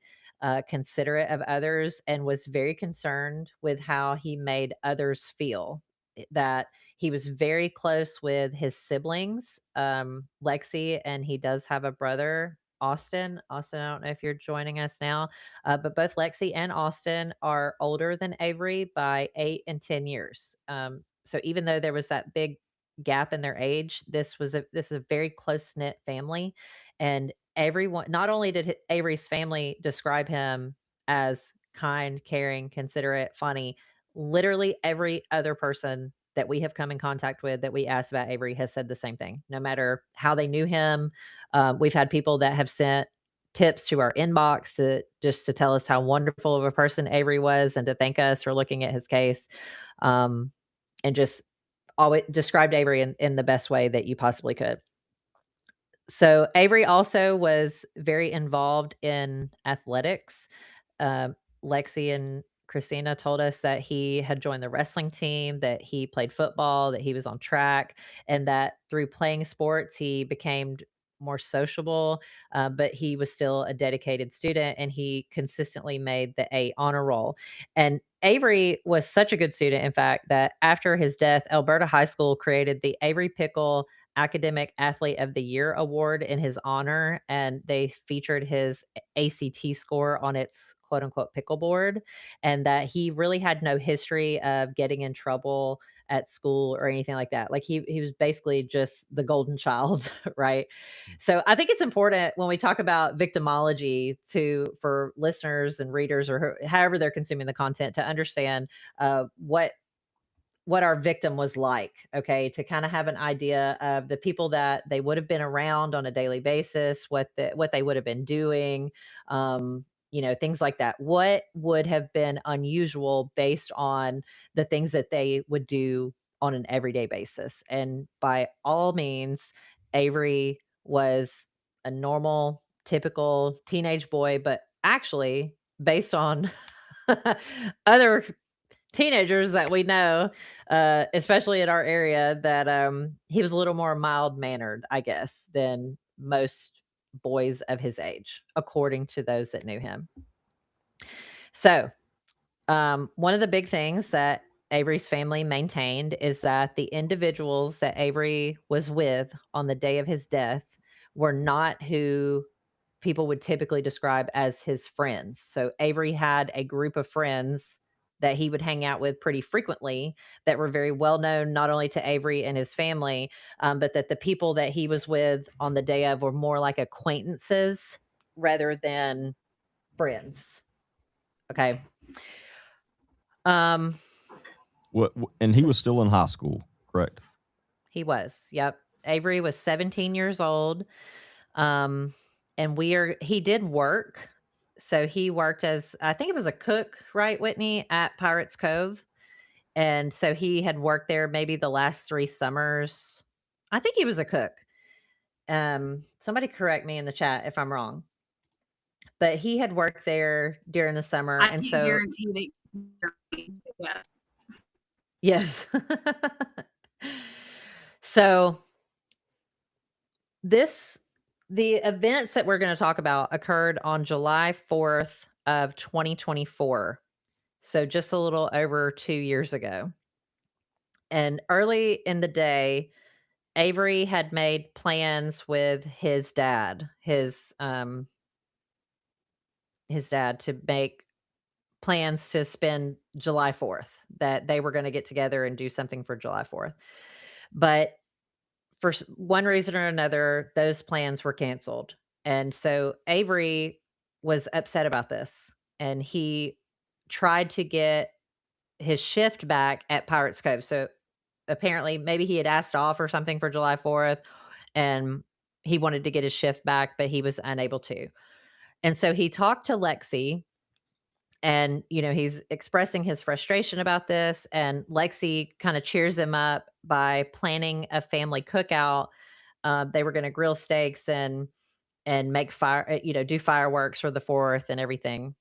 considerate of others, and was very concerned with how he made others feel. That he was very close with his siblings, Lexi, and he does have a brother, Austin. Austin, I don't know if you're joining us now. But both Lexi and Austin are older than Avery by 8 and 10 years. So even though there was that big gap in their age, this is a very close knit family, and everyone. Not only did Avery's family describe him as kind, caring, considerate, funny, literally every other person that we have come in contact with that we asked about Avery has said the same thing. No matter how they knew him, we've had people that have sent tips to our inbox to just to tell us how wonderful of a person Avery was and to thank us for looking at his case, and just always described Avery in the best way that you possibly could. So Avery also was very involved in athletics. Um, Lexi and Christina told us that he had joined the wrestling team, that he played football, that he was on track, and that through playing sports, he became more sociable, but he was still a dedicated student and he consistently made the A honor roll. And Avery was such a good student, in fact, that after his death, Alberta High School created the Avery Pickle Academic Athlete of the Year award in his honor, and they featured his ACT score on its quote unquote pickle board, and that he really had no history of getting in trouble at school or anything like that. Like he was basically just the golden child, right? So I think it's important when we talk about victimology to for listeners and readers or however they're consuming the content to understand what our victim was like, okay, to kind of have an idea of the people that they would have been around on a daily basis, what they would have been doing, things like that. What would have been unusual based on the things that they would do on an everyday basis. And by all means, Avery was a normal, typical teenage boy, but actually based on other teenagers that we know, especially in our area, that he was a little more mild mannered, I guess, than most boys of his age, according to those that knew him. So, one of the big things that Avery's family maintained is that the individuals that Avery was with on the day of his death were not who people would typically describe as his friends. So Avery had a group of friends that he would hang out with pretty frequently that were very well known, not only to Avery and his family, but that the people that he was with on the day of were more like acquaintances rather than friends. Okay. And he was still in high school, correct? He was. Yep. Avery was 17 years old. And he did work. So he worked as, I think it was a cook, right, Whitney, at Pirates Cove. And so he had worked there maybe the last 3 summers. I think he was a cook. Somebody correct me in the chat if I'm wrong. But he had worked there during the summer. I And can so guarantee that yes. yes. So the events that we're going to talk about occurred on July 4th of 2024. So just a little over 2 years ago. And early in the day, Avery had made plans with his dad, his dad, to make plans to spend July 4th, that they were going to get together and do something for July 4th. But for one reason or another, those plans were canceled. And so Avery was upset about this, and he tried to get his shift back at Pirates Cove. So apparently maybe he had asked off or something for July 4th, and he wanted to get his shift back, but he was unable to. And so he talked to Lexi, and he's expressing his frustration about this, and Lexi kind of cheers him up by planning a family cookout. They were going to grill steaks and make fire, do fireworks for the 4th and everything.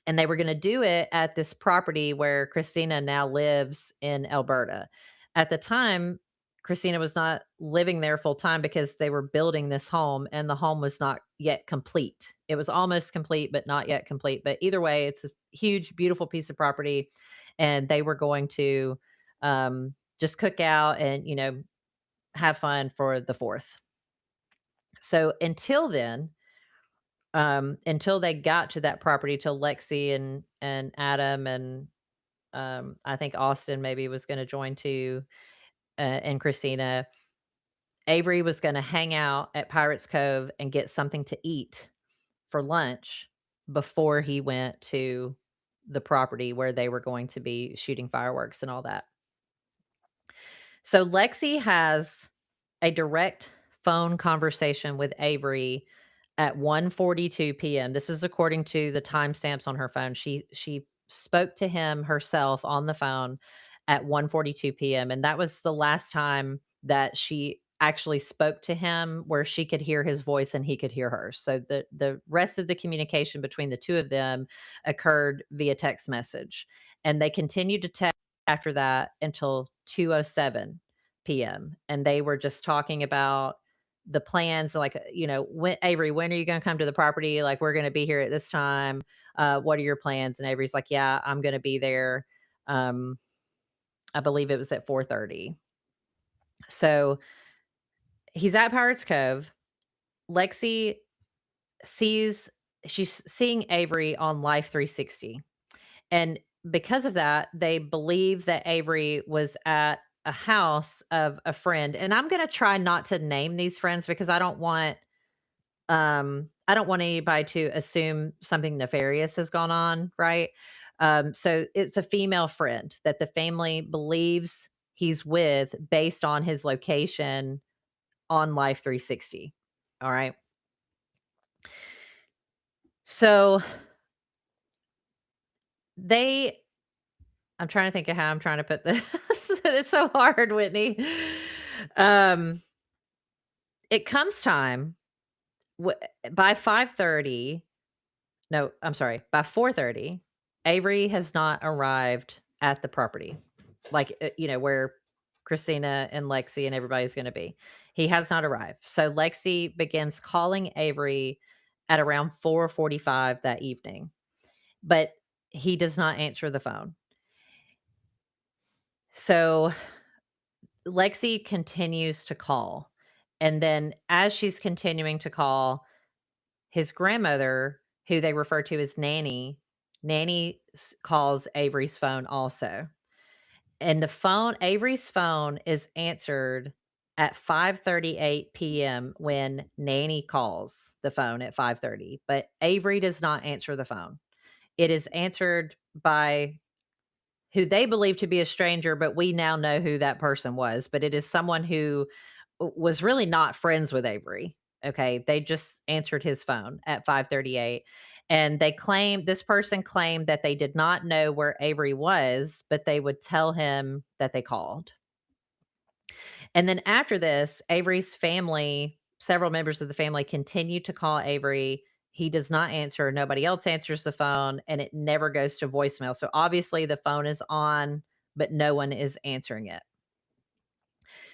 And they were going to do it at this property where Christina now lives in Alberta. At the time, Christina was not living there full time because they were building this home and the home was not yet complete. It was almost complete, but not yet complete. But either way, it's a huge, beautiful piece of property. And they were going to just cook out and, have fun for the 4th. So until then, until they got to that property, till Lexi and Adam and I think Austin maybe was going to join too, and Christina, Avery was going to hang out at Pirates Cove and get something to eat for lunch before he went to the property where they were going to be shooting fireworks and all that. So Lexi has a direct phone conversation with Avery at 1:42 p.m. This is according to the timestamps on her phone. She spoke to him herself on the phone at 1:42 p.m. and that was the last time that she actually spoke to him where she could hear his voice and he could hear her. So the rest of the communication between the two of them occurred via text message. And they continued to text after that until 2:07 p.m. And they were just talking about the plans, like, when Avery, when are you going to come to the property? Like, we're going to be here at this time. What are your plans? And Avery's like, yeah, I'm going to be there. I believe it was at 4:30. So he's at Pirates Cove. Lexi she's seeing Avery on Life 360. And because of that, they believe that Avery was at a house of a friend. And I'm going to try not to name these friends because I don't want anybody to assume something nefarious has gone on, right? So it's a female friend that the family believes he's with based on his location on Life 360. All right. So I'm trying to think of how I'm trying to put this. It's so hard, Whitney. It comes time by 5:30. No, I'm sorry. By 4:30, Avery has not arrived at the property, like, where Christina and Lexi and everybody's going to be. He has not arrived. So Lexi begins calling Avery at around 4:45 that evening, but he does not answer the phone. So Lexi continues to call. And then as she's continuing to call, his grandmother, who they refer to as Nanny calls Avery's phone also. And Avery's phone is answered at 5:38 p.m. when Nanny calls the phone at 5:30, but Avery does not answer the phone. It is answered by who they believe to be a stranger, but we now know who that person was. But it is someone who was really not friends with Avery. Okay. They just answered his phone at 5:38. And this person claimed that they did not know where Avery was, but they would tell him that they called. And then after this, Avery's family, several members of the family continue to call Avery. He does not answer. Nobody else answers the phone, and it never goes to voicemail. So obviously the phone is on, but no one is answering it.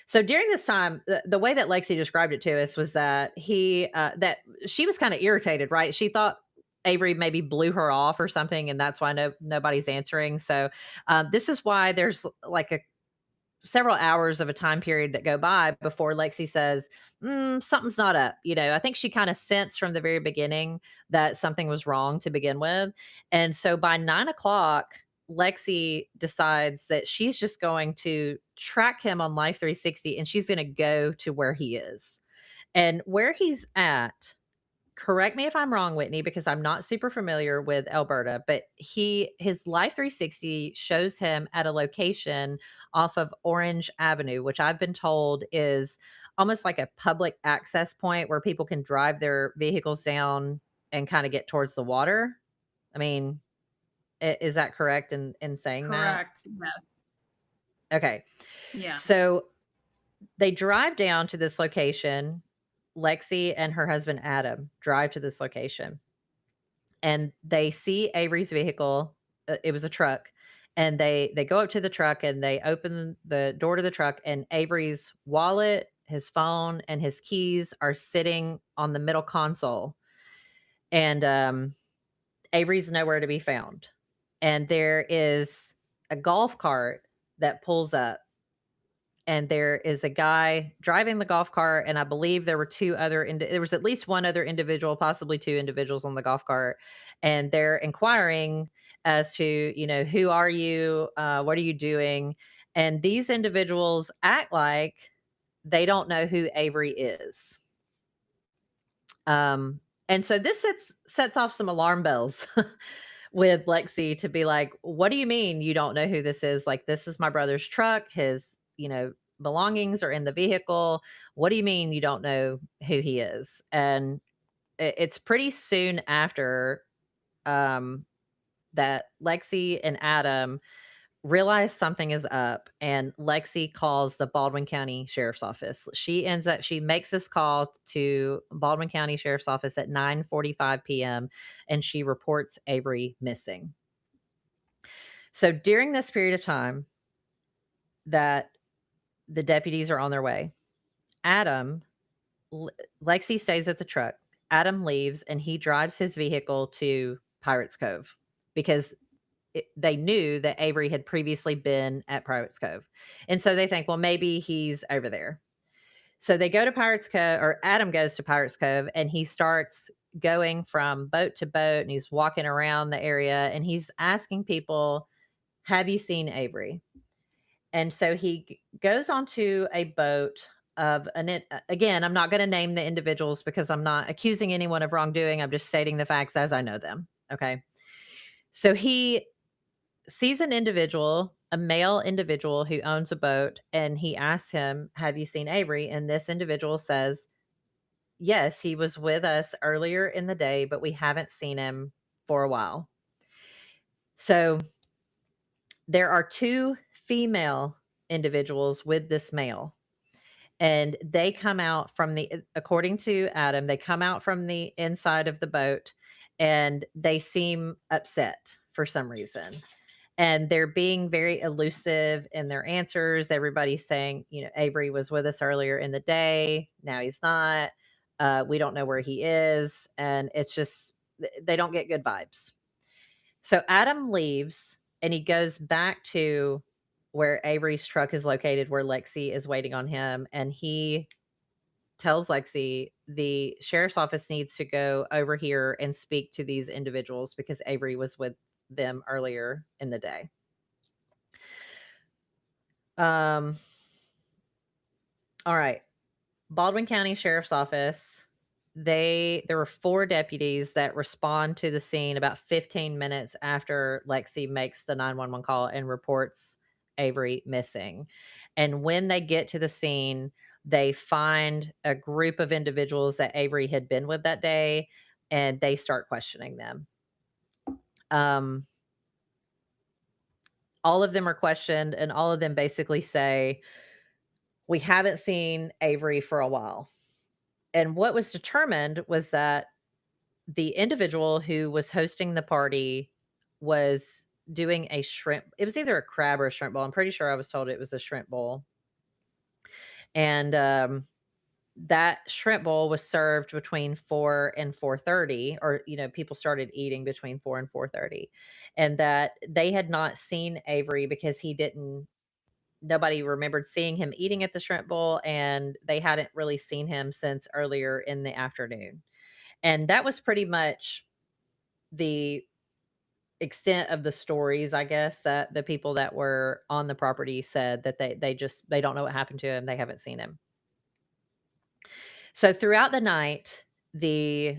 So during this time, the way that Lexi described it to us was that that she was kind of irritated, right? She thought Avery maybe blew her off or something, and that's why nobody's answering. So this is why there's like several hours of a time period that go by before Lexi says, something's not up. I think she kind of sensed from the very beginning that something was wrong to begin with. And so by 9:00, Lexi decides that she's just going to track him on Life 360 and she's going to go to where he is. And where he's at, correct me if I'm wrong, Whitney, because I'm not super familiar with Alberta, but his Life 360 shows him at a location off of Orange Avenue, which I've been told is almost like a public access point where people can drive their vehicles down and kind of get towards the water. I mean, is that correct in saying that? Correct. Yes. Okay. Yeah. So they drive down to this location. Lexi and her husband Adam drive to this location and they see Avery's vehicle. It was a truck. And they go up to the truck and they open the door to the truck, and Avery's wallet, his phone, and his keys are sitting on the middle console. And Avery's nowhere to be found. And there is a golf cart that pulls up, and there is a guy driving the golf cart, and I believe there were there was at least one other individual, possibly two individuals on the golf cart, and they're inquiring as to, who are you? What are you doing? And these individuals act like they don't know who Avery is. And so this sets off some alarm bells with Lexi to be like, what do you mean you don't know who this is? Like, this is my brother's truck. His, belongings are in the vehicle. What do you mean you don't know who he is? And it's pretty soon after um, that Lexi and Adam realize something is up, and Lexi calls the Baldwin County Sheriff's Office. She makes this call to Baldwin County Sheriff's Office at 9:45 p.m. and she reports Avery missing. So during this period of time that the deputies are on their way, Lexi stays at the truck. Adam leaves and he drives his vehicle to Pirates Cove because they knew that Avery had previously been at Pirates Cove. And so they think, well, maybe he's over there. So they go to Pirates Cove, or Adam goes to Pirates Cove, and he starts going from boat to boat, and he's walking around the area, and he's asking people, have you seen Avery? And so he goes onto a boat of again, I'm not going to name the individuals because I'm not accusing anyone of wrongdoing. I'm just stating the facts as I know them. Okay. So he sees an individual, a male individual who owns a boat, and he asks him, have you seen Avery? And this individual says, yes, he was with us earlier in the day, but we haven't seen him for a while. So there are two female individuals with this male, and they come out from according to Adam, they come out from the inside of the boat and they seem upset for some reason. And they're being very elusive in their answers. Everybody's saying, Avery was with us earlier in the day. Now he's not. We don't know where he is. And it's just, they don't get good vibes. So Adam leaves and he goes back to where Avery's truck is located, where Lexi is waiting on him. And he tells Lexi, the sheriff's office needs to go over here and speak to these individuals because Avery was with them earlier in the day. All right. Baldwin County Sheriff's Office. There were 4 deputies that respond to the scene about 15 minutes after Lexi makes the 911 call and reports Avery missing. And when they get to the scene, they find a group of individuals that Avery had been with that day, and they start questioning them. All of them are questioned, and all of them basically say, we haven't seen Avery for a while. And what was determined was that the individual who was hosting the party was doing a shrimp. It was either a crab or a shrimp bowl. I'm pretty sure I was told it was a shrimp bowl. And that shrimp bowl was served between 4 and 4:30, or people started eating between 4 and 4:30, and that they had not seen Avery because nobody remembered seeing him eating at the shrimp bowl, and they hadn't really seen him since earlier in the afternoon. And that was pretty much the extent of the stories, I guess, that the people that were on the property said, that they don't know what happened to him. They haven't seen him. So throughout the night, the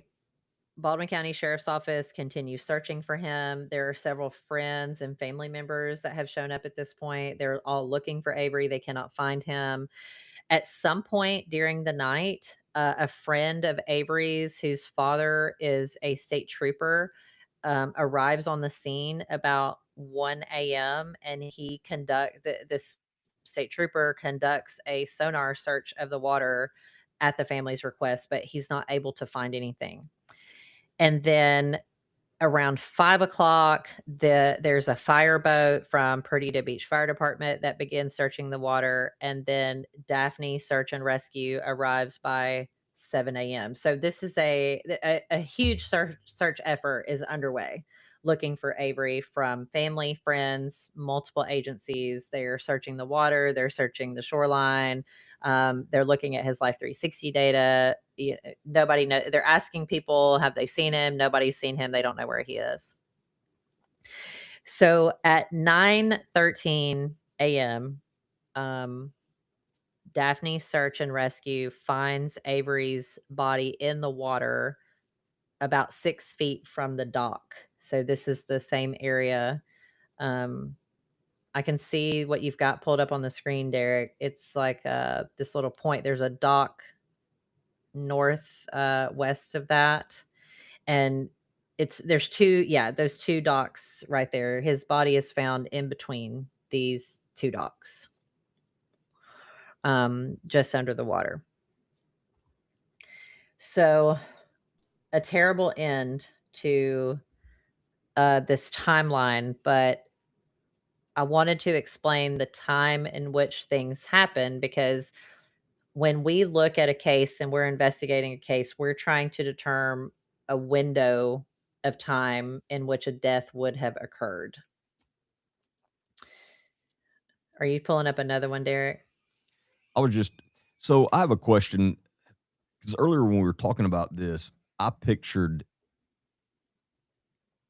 Baldwin County Sheriff's Office continues searching for him. There are several friends and family members that have shown up at this point. They're all looking for Avery. They cannot find him. At some point during the night, a friend of Avery's, whose father is a state trooper, arrives on the scene about 1 a.m. and this state trooper conducts a sonar search of the water at the family's request, but he's not able to find anything. And then around 5 o'clock, there's a fireboat from Perdita Beach Fire Department that begins searching the water. And then Daphne Search and Rescue arrives by 7 a.m. So this is a huge search effort is underway, looking for Avery from family, friends, multiple agencies. They're searching the water. They're searching the shoreline. They're looking at his Life 360 data. Nobody knows. They're asking people, have they seen him? Nobody's seen him. They don't know where he is. So at 9:13 a.m., Daphne Search and Rescue finds Avery's body in the water about 6 feet from the dock. So this is the same area. I can see what you've got pulled up on the screen, Derek. It's like this little point. There's a dock north west of that, and there's those two docks right there. His body is found in between these two docks, just under the water. So a terrible end to this timeline, but I wanted to explain the time in which things happen, because when we look at a case and we're investigating a case, we're trying to determine a window of time in which a death would have occurred. Are you pulling up another one, Derek? So I have a question, because earlier when we were talking about this, I pictured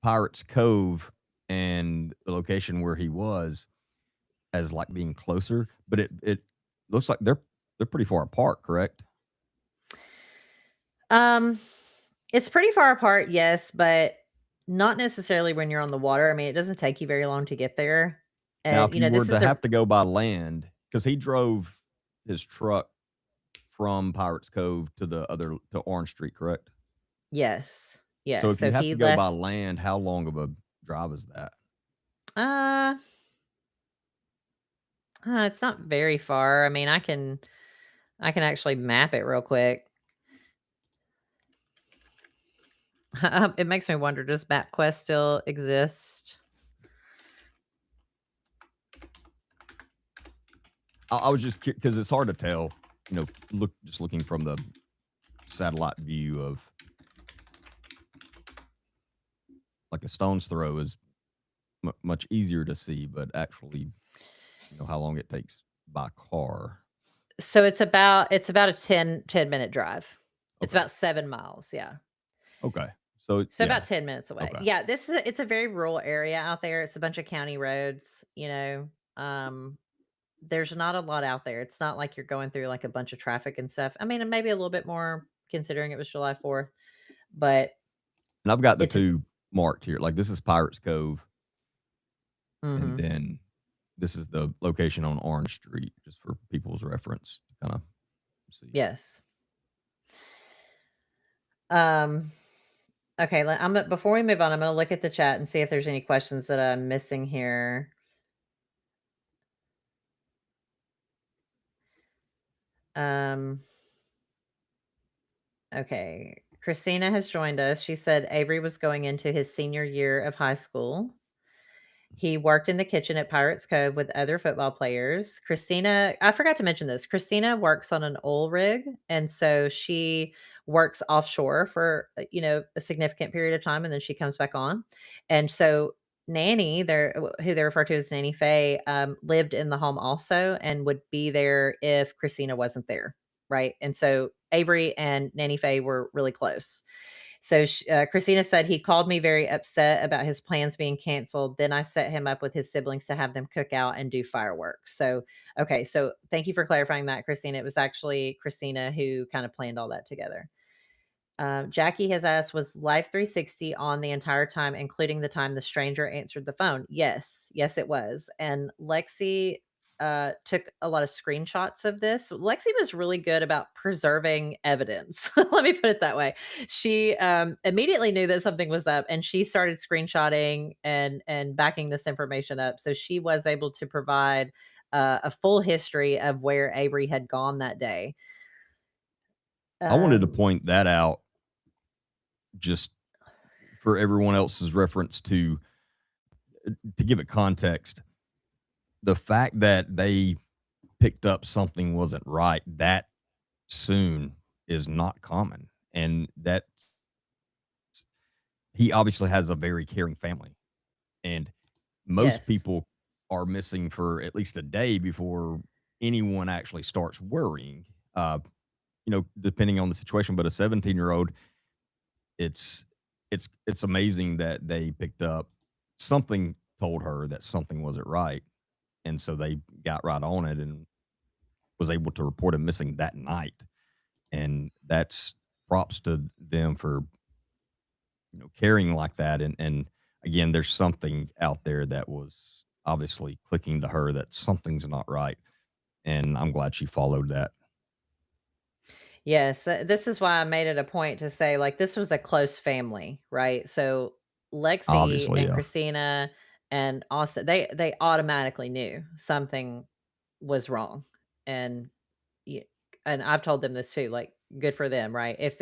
Pirates Cove and the location where he was as like being closer, but it looks like they're pretty far apart, correct? It's pretty far apart, yes, but not necessarily when you're on the water. I mean, it doesn't take you very long to get there. Now, And if you were this to is have to go by land, because he drove his truck from Pirates Cove to Orange Street, correct? yes. Yes. So if you have he to go left by land, how long of a drive is that? It's not very far. I mean, I can actually map it real quick. It makes me wonder, does MapQuest still exist? I was just because it's hard to tell, looking from the satellite view of like a stone's throw is much easier to see, but actually, how long it takes by car. So it's about a 10-minute drive. It's Okay. about 7 miles. Yeah. Okay. So So yeah. about 10 minutes away. Okay. Yeah, it's a very rural area out there. It's a bunch of county roads, there's not a lot out there. It's not like you're going through like a bunch of traffic and stuff. I mean, maybe a little bit more considering it was July 4th, but And I've got the it's two marked here. Like this is Pirates Cove, and mhm. then this is the location on Orange Street, just for people's reference to kind of see. Yes. Okay, before we move on, I'm going to look at the chat and see if there's any questions that I'm missing here. Okay. Christina has joined us. She said Avery was going into his senior year of high school. He worked in the kitchen at Pirates Cove with other football players. Christina, I forgot to mention this. Christina works on an oil rig, and so she works offshore for a significant period of time, and then she comes back on. And so Nanny, who they refer to as Nanny Faye, lived in the home also, and would be there if Christina wasn't there, right? And so Avery and Nanny Faye were really close. So Christina said he called me very upset about his plans being canceled. Then I set him up with his siblings to have them cook out and do fireworks. So, okay. So thank you for clarifying that, Christina. It was actually Christina who kind of planned all that together. Jackie has asked, was Life 360 on the entire time, including the time the stranger answered the phone? Yes. Yes, it was. And Lexi took a lot of screenshots of this. Lexi was really good about preserving evidence. Let me put it that way. She immediately knew that something was up, and she started screenshotting and backing this information up. So she was able to provide a full history of where Avery had gone that day. I wanted to point that out just for everyone else's reference to give it context. The fact that they picked up something wasn't right that soon is not common. And that he obviously has a very caring family. And most people are missing for at least a day before anyone actually starts worrying, depending on the situation. But a 17-year-old, it's amazing that they picked up something, told her that something wasn't right. And so they got right on it and was able to report him missing that night. And that's props to them for, caring like that and again, there's something out there that was obviously clicking to her that something's not right. And I'm glad she followed that. Yes, this is why I made it a point to say, like, this was a close family, right? So Lexi Obviously, and yeah. Christina and Austin, they automatically knew something was wrong. And yeah, and I've told them this too, like, good for them, right? If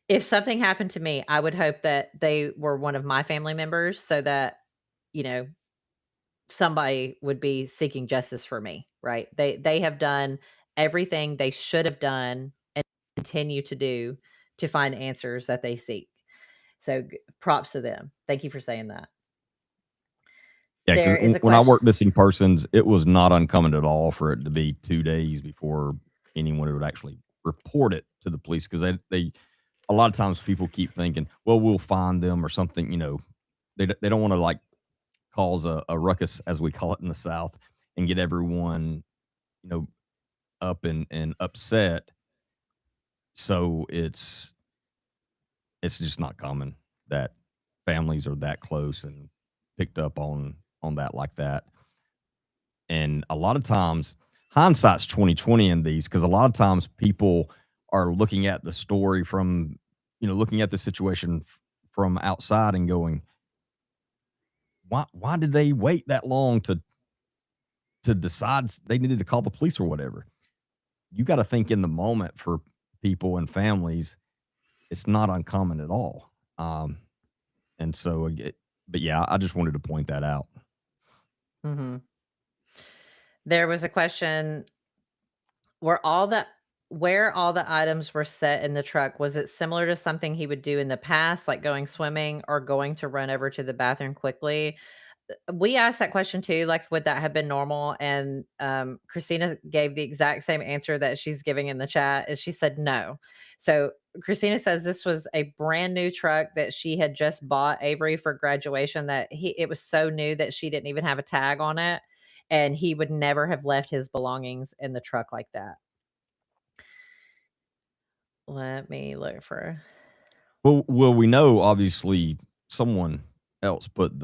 if something happened to me, I would hope that they were one of my family members so that, you know, somebody would be seeking justice for me, right? They have done everything they should have done and continue to do to find answers that they seek. So props to them. Thank you for saying that. Yeah, because There is a when I question. worked missing persons, it was not uncommon at all for it to be 2 days before anyone would actually report it to the police. Because they a lot of times people keep thinking, well, we'll find them or something. They don't want to like cause a ruckus, as we call it in the South, and get everyone you know up and upset. So it's just not common that families are that close and picked up on that like that. And a lot of times, hindsight's 2020 in these, because a lot of times people are looking at the story from, looking at the situation from outside and going, why did they wait that long to decide they needed to call the police or whatever? You got to think in the moment for people and families, it's not uncommon at all. And so, but yeah, I just wanted to point that out. Mhm. There was a question, were all the where all the items were set in the truck, was it similar to something he would do in the past, like going swimming or going to run over to the bathroom quickly? We asked that question too, like, would that have been normal? And Christina gave the exact same answer that she's giving in the chat, is she said no. So Christina says this was a brand new truck that she had just bought Avery for graduation, that it was so new that she didn't even have a tag on it, and he would never have left his belongings in the truck like that. Let me look for. Well, we know obviously someone else put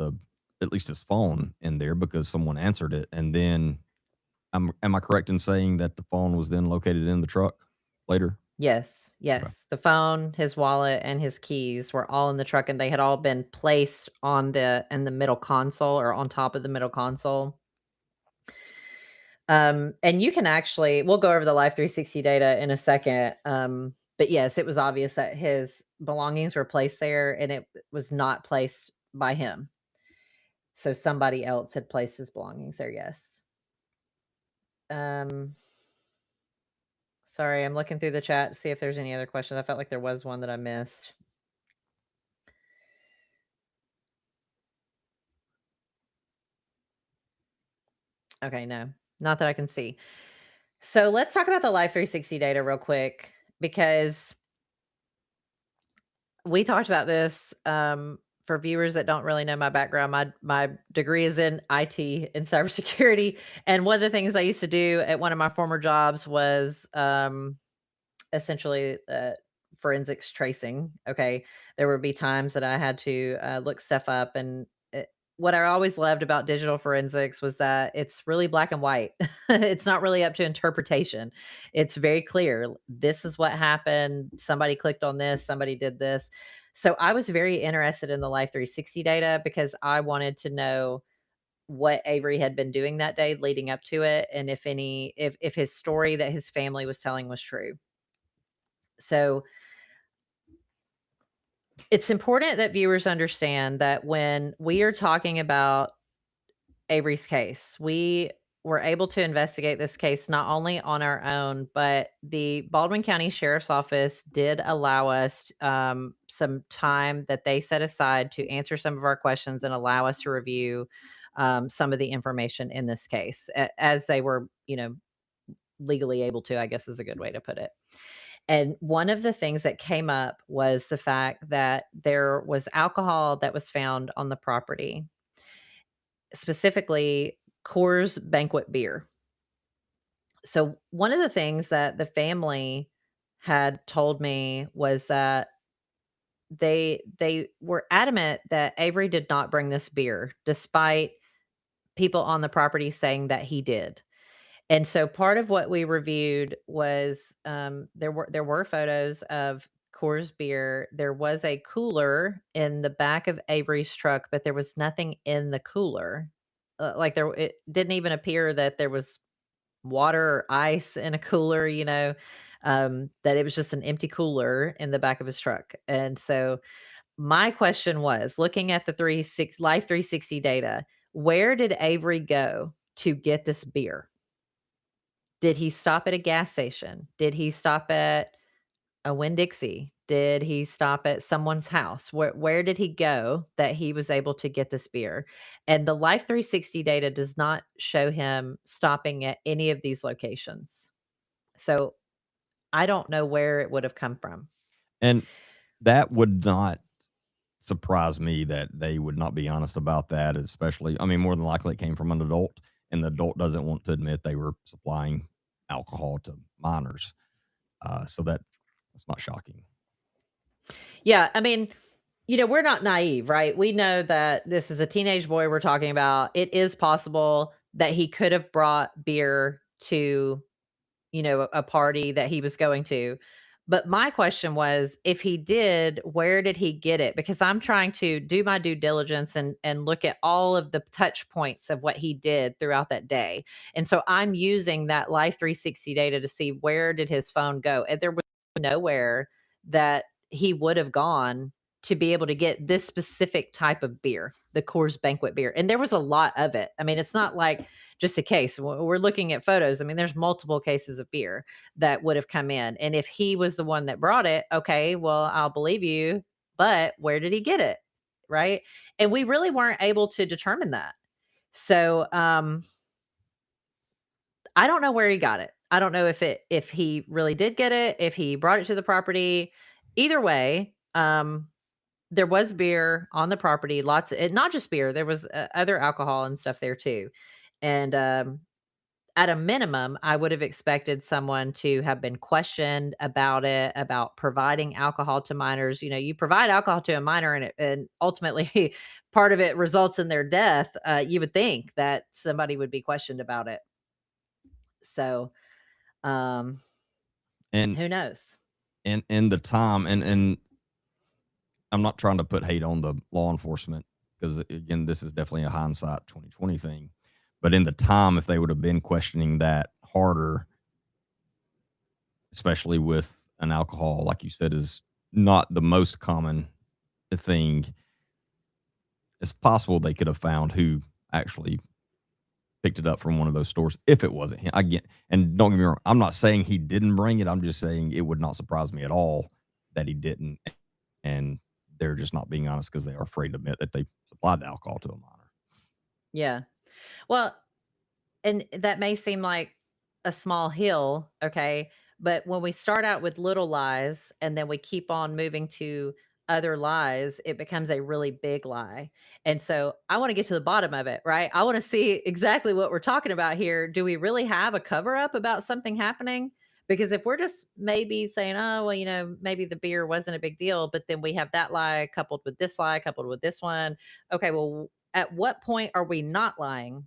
at least his phone in there because someone answered it, and then am I correct in saying that the phone was then located in the truck later? Yes, Okay. yes. The phone, his wallet, and his keys were all in the truck, and they had all been placed in the middle console, or on top of the middle console. And you can actually, we'll go over the Life 360 data in a second. But yes, it was obvious that his belongings were placed there, and it was not placed by him. So somebody else had placed his belongings there. Yes. Um, Sorry, I'm looking through the chat to see if there's any other questions. I felt like there was one that I missed. Okay, no, not that I can see. So let's talk about the Life 360 data real quick, because we talked about this. For viewers that don't really know my background, my degree is in IT and cybersecurity, and one of the things I used to do at one of my former jobs was essentially forensics tracing. Okay, there would be times that I had to look stuff up, and what I always loved about digital forensics was that it's really black and white. It's not really up to interpretation. It's very clear. This is what happened. Somebody clicked on this. Somebody did this. So I was very interested in the Life 360 data because I wanted to know what Avery had been doing that day leading up to it, and if his story that his family was telling was true. So it's important that viewers understand that when we are talking about Avery's case, we were able to investigate this case not only on our own, but the Baldwin County Sheriff's Office did allow us some time that they set aside to answer some of our questions and allow us to review some of the information in this case, as they were, legally able to, I guess is a good way to put it. And one of the things that came up was the fact that there was alcohol that was found on the property, specifically Coors Banquet beer. So, one of the things that the family had told me was that they were adamant that Avery did not bring this beer, despite people on the property saying that he did. And so part of what we reviewed was there were photos of Coors beer. There was a cooler in the back of Avery's truck, but there was nothing in the cooler. Like it didn't even appear that there was water or ice in a cooler, that it was just an empty cooler in the back of his truck. And so my question was, looking at the Life 360 data, where did Avery go to get this beer? Did he stop at a gas station? Did he stop at a Winn-Dixie? Did he stop at someone's house? Where did he go that he was able to get this beer? And the Life 360 data does not show him stopping at any of these locations. So I don't know where it would have come from. And that would not surprise me that they would not be honest about that, especially, I mean, more than likely it came from an adult, and the adult doesn't want to admit they were supplying alcohol to minors. So that's not shocking. Yeah, I mean, we're not naive, right? We know that this is a teenage boy we're talking about. It is possible that he could have brought beer to, a party that he was going to. But my question was, if he did, where did he get it? Because I'm trying to do my due diligence and look at all of the touch points of what he did throughout that day. And so I'm using that Life 360 data to see where did his phone go. And there was nowhere that he would have gone to be able to get this specific type of beer, the Coors Banquet beer. And there was a lot of it. I mean, it's not like just a case. We're looking at photos. I mean, there's multiple cases of beer that would have come in. And if he was the one that brought it, okay, well, I'll believe you. But where did he get it? Right. And we really weren't able to determine that. So I don't know where he got it. I don't know if he really did get it, if he brought it to the property. Either way, there was beer on the property, lots of, not just beer, there was other alcohol and stuff there too. And at a minimum, I would have expected someone to have been questioned about it, about providing alcohol to minors. You provide alcohol to a minor and ultimately part of it results in their death. You would think that somebody would be questioned about it. So, And who knows? in the time, and I'm not trying to put hate on the law enforcement, because again, this is definitely a hindsight 2020 thing. But in the time, if they would have been questioning that harder, especially with an alcohol, like you said, is not the most common thing, it's possible they could have found who actually picked it up from one of those stores if it wasn't him. Again, and don't get me wrong, I'm not saying he didn't bring it. I'm just saying it would not surprise me at all that he didn't. And they're just not being honest because they are afraid to admit that they supplied the alcohol to a minor. Yeah. Well, and that may seem like a small hill, okay? But when we start out with little lies and then we keep on moving to other lies, it becomes a really big lie. And so I want to get to the bottom of it, right? I want to see exactly what we're talking about here. Do we really have a cover up about something happening? Because if we're just maybe saying, oh, well, maybe the beer wasn't a big deal, but then we have that lie coupled with this lie, coupled with this one. Okay, well, at what point are we not lying?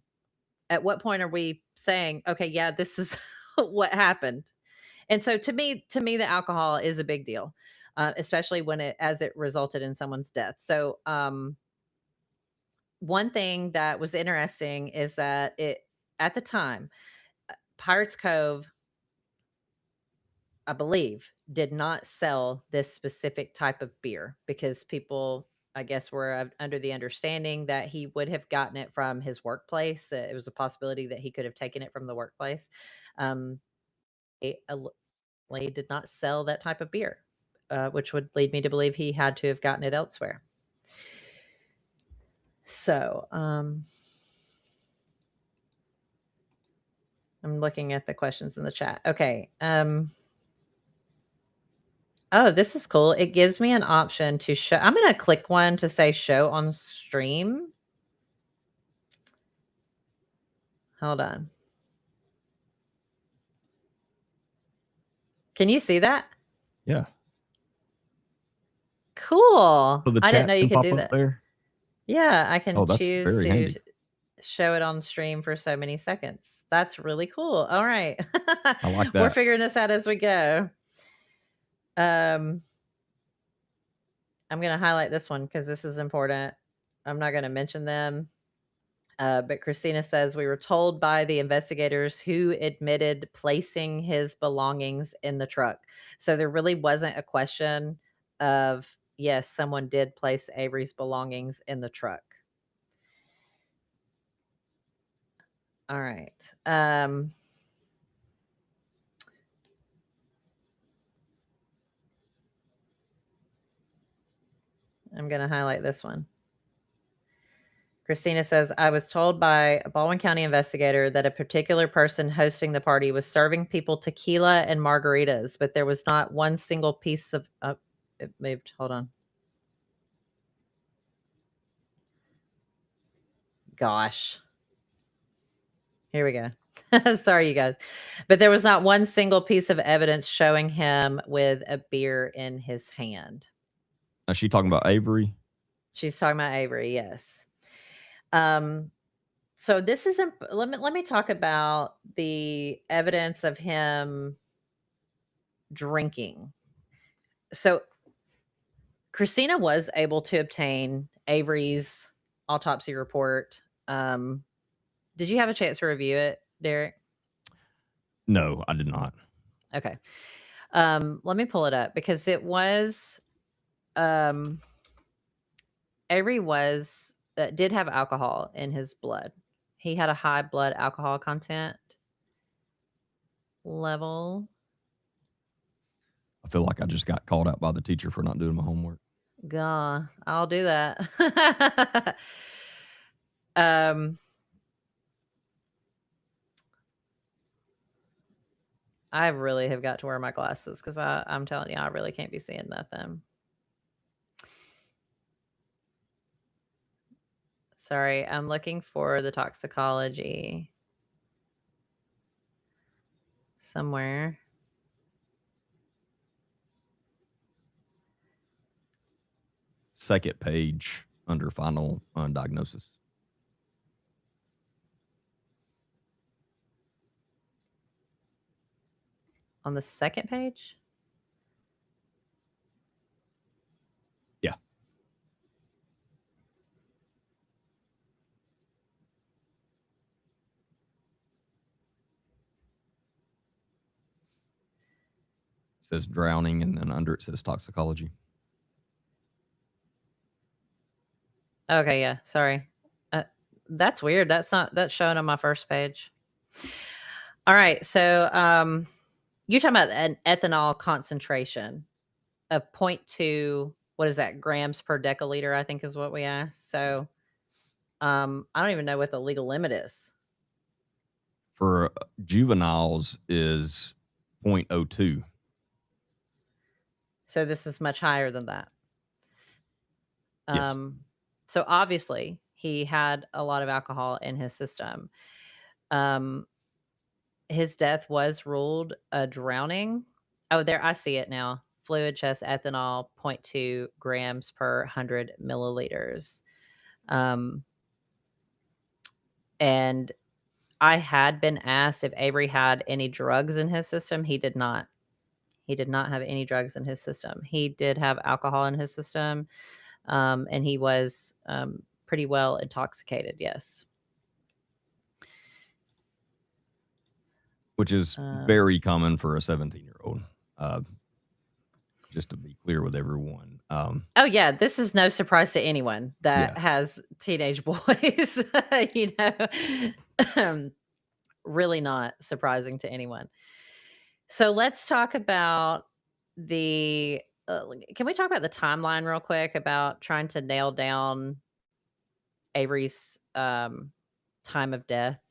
At what point are we saying, okay, yeah, this is what happened? And so to me, the alcohol is a big deal, especially as it resulted in someone's death. So one thing that was interesting is that at the time, Pirates Cove, I believe, did not sell this specific type of beer because people, I guess, were under the understanding that he would have gotten it from his workplace. It was a possibility that he could have taken it from the workplace. It did not sell that type of beer, which would lead me to believe he had to have gotten it elsewhere. So I'm looking at the questions in the chat. Okay. Oh, this is cool. It gives me an option to show. I'm going to click one to say show on stream. Hold on. Can you see that? Yeah. Cool. So the I didn't chat know you can could pop do up that. there. Yeah, I can Oh, that's choose very to handy. show it on stream for so many seconds. That's really cool. All right. I like We're that. figuring this out as we go. I'm going to highlight this one because this is important. I'm not going to mention them. But Christina says, we were told by the investigators who admitted placing his belongings in the truck. So there really wasn't a question of, yes, someone did place Avery's belongings in the truck. All right. I'm going to highlight this one. Christina says, I was told by a Baldwin County investigator that a particular person hosting the party was serving people tequila and margaritas, but there was not one single piece of, it moved, hold on. Gosh. Here we go. Sorry, you guys. But there was not one single piece of evidence showing him with a beer in his hand. Is she talking about Avery? She's talking about Avery, yes. So this is let me talk about the evidence of him drinking. So Christina was able to obtain Avery's autopsy report. Did you have a chance to review it, Derek? No, I did not. Okay. Let me pull it up because it was Avery was did have alcohol in his blood. He had a high blood alcohol content level. I feel like I just got called out by the teacher for not doing my homework. Gah, I'll do that. I really have got to wear my glasses because I'm telling you, I really can't be seeing nothing. Sorry, I'm looking for the toxicology somewhere. Second page under final diagnosis. On the second page? Yeah. It says drowning, and then under it says toxicology. Okay, yeah, sorry. That's weird. That's showing on my first page. All right, so you're talking about an ethanol concentration of 0.2, what is that, grams per deciliter, I think is what we asked. So I don't even know what the legal limit is. For juveniles is 0.02. So this is much higher than that. Yes. So obviously he had a lot of alcohol in his system. His death was ruled a drowning. Oh, there, I see it now. Fluid chest ethanol, 0.2 grams per 100 milliliters. And I had been asked if Avery had any drugs in his system. He did not. He did not have any drugs in his system. He did have alcohol in his system, and he was pretty well intoxicated, yes. Which is very common for a 17-year-old. Just to be clear with everyone. Oh yeah, this is no surprise to anyone that has teenage boys. You know, really not surprising to anyone. So let's talk about the. Can we talk about the timeline real quick about trying to nail down Avery's time of death?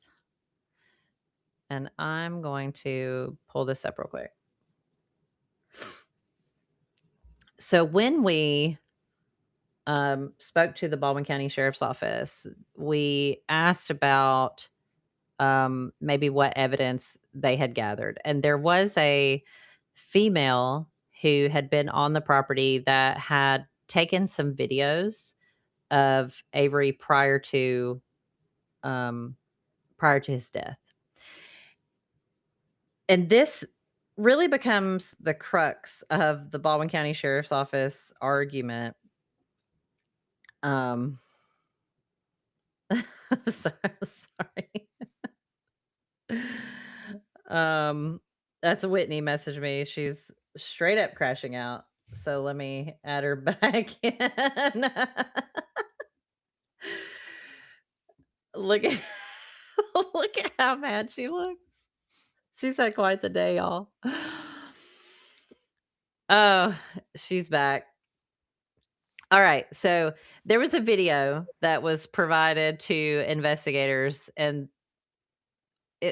And I'm going to pull this up real quick. So when we spoke to the Baldwin County Sheriff's Office, we asked about maybe what evidence they had gathered. And there was a female who had been on the property that had taken some videos of Avery prior to his death. And this really becomes the crux of the Baldwin County Sheriff's Office argument. Sorry. That's Whitney messaged me. She's straight up crashing out. So let me add her back in. Look at look at how mad she looks. She's had quite the day, y'all. Oh, she's back. All right. So there was a video that was provided to investigators, and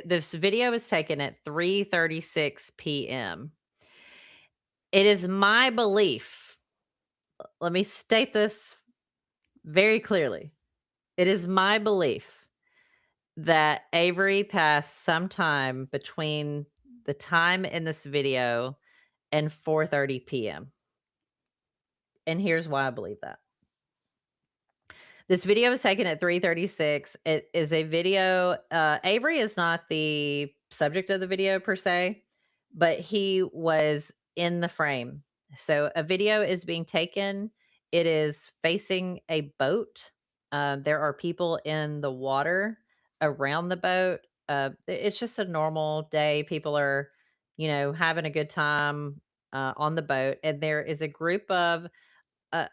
this video was taken at 3:36 p.m. It is my belief. Let me state this very clearly. It is my belief that Avery passed sometime between the time in this video and 4:30 p.m. And here's why I believe that. This video was taken at 3:36. It is a video. Avery is not the subject of the video per se, but he was in the frame. So a video is being taken. It is facing a boat. There are people in the water around the boat. It's just a normal day. People are, having a good time on the boat. And there is a group of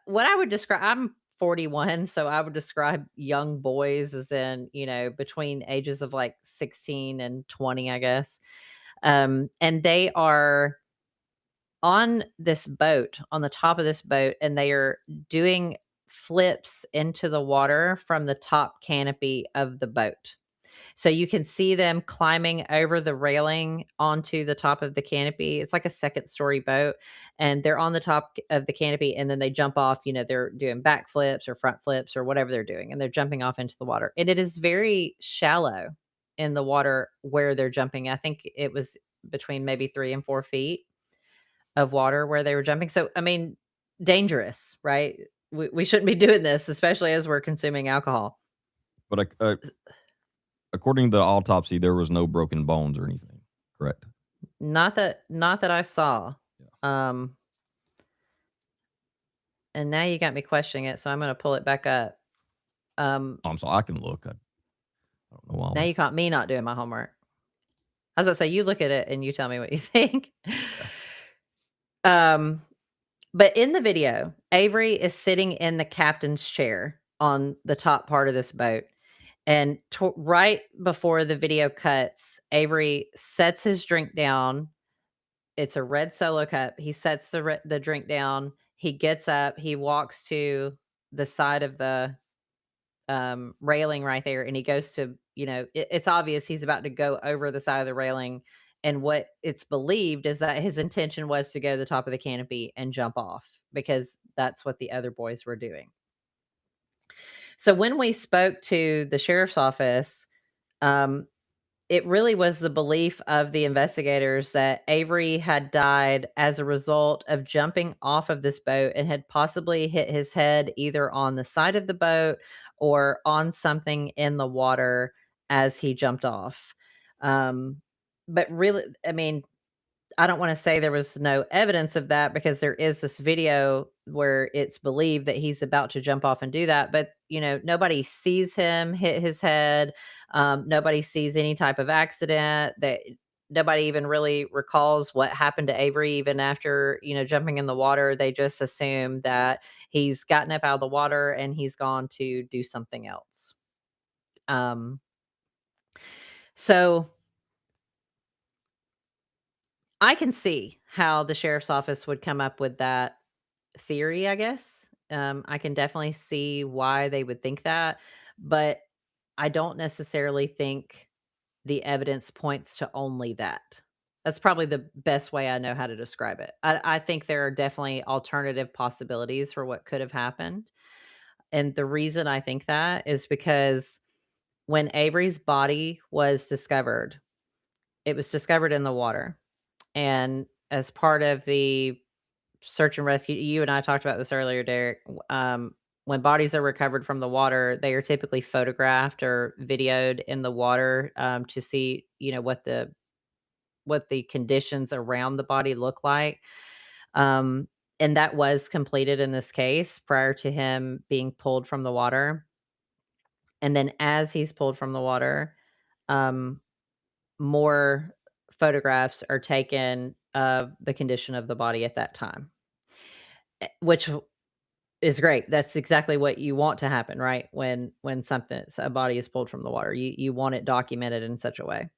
what I would describe. I'm 41, so I would describe young boys as in, between ages of like 16 and 20, I guess. And they are on this boat, on the top of this boat, and they are doing flips into the water from the top canopy of the boat. So you can see them climbing over the railing onto the top of the canopy. It's like a second story boat, and they're on the top of the canopy, and then they jump off. They're doing back flips or front flips or whatever they're doing, and they're jumping off into the water. And it is very shallow in the water where they're jumping. I think it was between maybe 3 and 4 feet of water where they were jumping. So, I mean, dangerous, right? We shouldn't be doing this, especially as we're consuming alcohol. But according to the autopsy, there was no broken bones or anything, correct? Not that I saw. Yeah. And now you got me questioning it, so I'm going to pull it back up. I'm sorry, I can look. I don't know why. Now you caught me not doing my homework. I was going to say, you look at it and you tell me what you think. But in the video, Avery is sitting in the captain's chair on the top part of this boat. And right before the video cuts, Avery sets his drink down. It's a red Solo cup. He sets the drink down. He gets up. He walks to the side of the railing right there, and he goes to, it's obvious he's about to go over the side of the railing. And what it's believed is that his intention was to go to the top of the canopy and jump off, because that's what the other boys were doing. So when we spoke to the sheriff's office, it really was the belief of the investigators that Avery had died as a result of jumping off of this boat and had possibly hit his head either on the side of the boat or on something in the water as he jumped off. But really, I mean, I don't want to say there was no evidence of that, because there is this video where it's believed that he's about to jump off and do that. But, nobody sees him hit his head. Nobody sees any type of accident. That nobody even really recalls what happened to Avery even after, jumping in the water. They just assume that he's gotten up out of the water and he's gone to do something else. So I can see how the sheriff's office would come up with that theory, I guess. I can definitely see why they would think that, but I don't necessarily think the evidence points to only that. That's probably the best way I know how to describe it. I think there are definitely alternative possibilities for what could have happened. And the reason I think that is because when Avery's body was discovered, it was discovered in the water. And as part of the search and rescue, you and I talked about this earlier, Derek. When bodies are recovered from the water, they are typically photographed or videoed in the water to see, what the conditions around the body look like. Um, and that was completed in this case prior to him being pulled from the water. And then as he's pulled from the water, um, more photographs are taken of the condition of the body at that time, which is great. That's exactly what you want to happen, right? When a body is pulled from the water, you want it documented in such a way.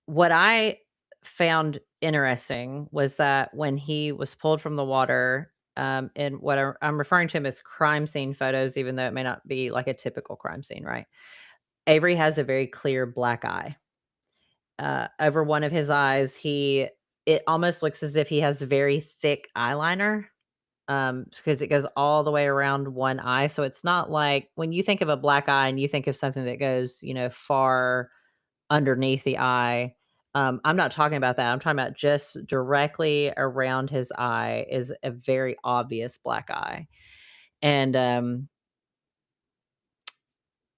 What I found interesting was that when he was pulled from the water, and what I'm referring to him as crime scene photos, even though it may not be like a typical crime scene, right? Avery has a very clear black eye. Over one of his eyes, it almost looks as if he has very thick eyeliner, because it goes all the way around one eye. So it's not like when you think of a black eye and you think of something that goes, far underneath the eye. I'm not talking about that. I'm talking about just directly around his eye is a very obvious black eye. And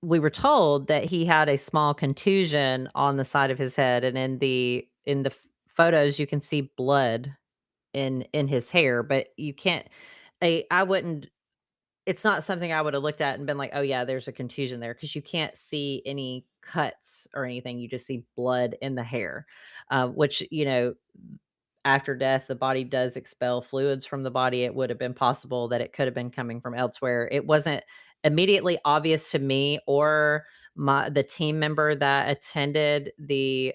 we were told that he had a small contusion on the side of his head, and in the photos you can see blood in his hair, but you can't. I wouldn't. It's not something I would have looked at and been like, oh yeah, there's a contusion there, because you can't see any cuts or anything. You just see blood in the hair, which after death, the body does expel fluids from the body. It would have been possible that it could have been coming from elsewhere. It wasn't immediately obvious to me or the team member that attended the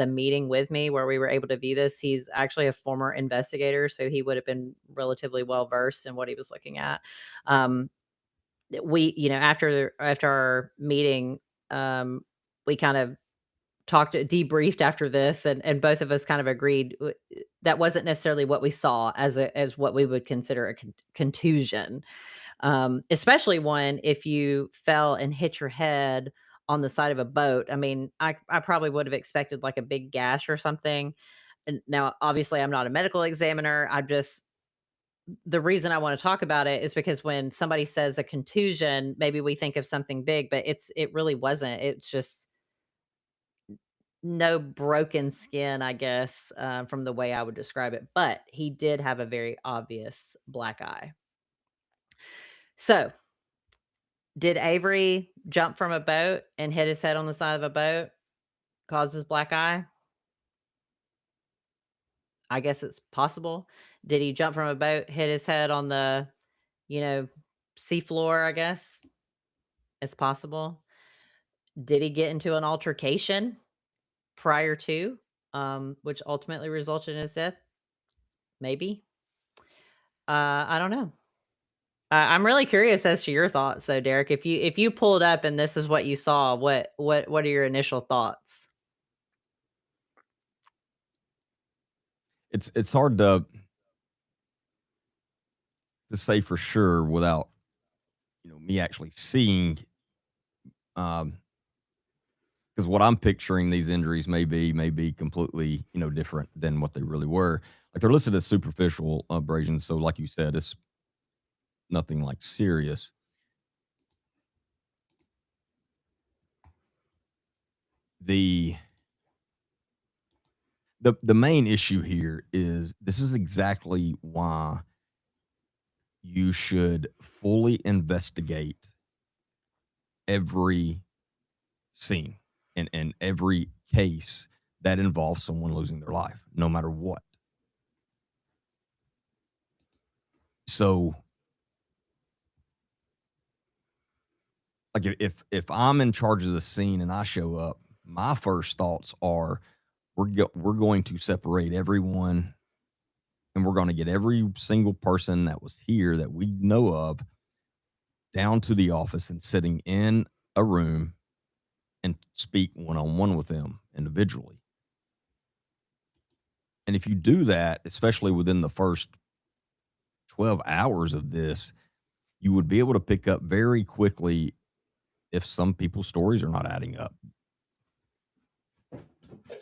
meeting with me where we were able to view this. He's actually a former investigator, so he would have been relatively well versed in what he was looking at. After our meeting, we kind of debriefed after this, and both of us kind of agreed that wasn't necessarily what we saw as what we would consider a contusion, especially one if you fell and hit your head on the side of a boat. I mean, I probably would have expected like a big gash or something. And now, obviously, I'm not a medical examiner. The reason I want to talk about it is because when somebody says a contusion, maybe we think of something big, but it really wasn't. It's just no broken skin, I guess, from the way I would describe it, but he did have a very obvious black eye. So, did Avery jump from a boat and hit his head on the side of a boat, cause his black eye? I guess it's possible. Did he jump from a boat, hit his head on the, seafloor, I guess? It's possible. Did he get into an altercation prior to, which ultimately resulted in his death? Maybe. I don't know. I'm really curious as to your thoughts, though, Derek. If you pulled up and this is what you saw, what are your initial thoughts? It's hard to say for sure without me actually seeing, because what I'm picturing these injuries may be completely different than what they really were. Like, they're listed as superficial abrasions, so like you said, it's nothing like serious. The main issue here is this is exactly why you should fully investigate every scene and every case that involves someone losing their life, no matter what. So, like, if I'm in charge of the scene and I show up, my first thoughts are we're going to separate everyone, and we're going to get every single person that was here that we know of down to the office and sitting in a room and speak one-on-one with them individually. And if you do that, especially within the first 12 hours of this, you would be able to pick up very quickly if some people's stories are not adding up.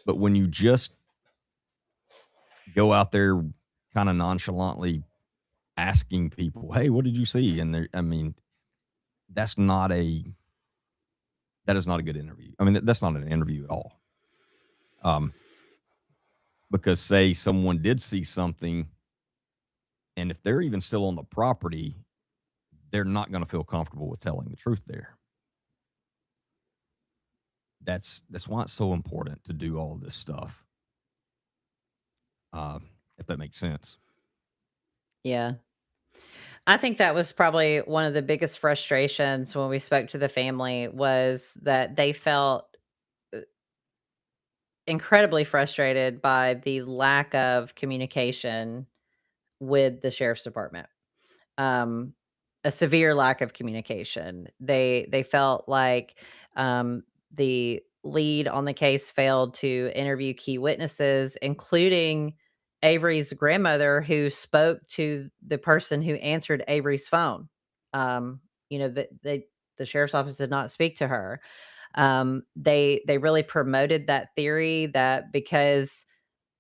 But when you just go out there kind of nonchalantly asking people, "Hey, what did you see?" And I mean, that is not a good interview. I mean, that's not an interview at all. Because say someone did see something, and if they're even still on the property, they're not going to feel comfortable with telling the truth there. That's why it's so important to do all of this stuff. If that makes sense. Yeah. I think that was probably one of the biggest frustrations when we spoke to the family, was that they felt incredibly frustrated by the lack of communication with the sheriff's department. Um, a severe lack of communication. They felt like the lead on the case failed to interview key witnesses, including Avery's grandmother, who spoke to the person who answered Avery's phone. You know, the sheriff's office did not speak to her. They really promoted that theory that because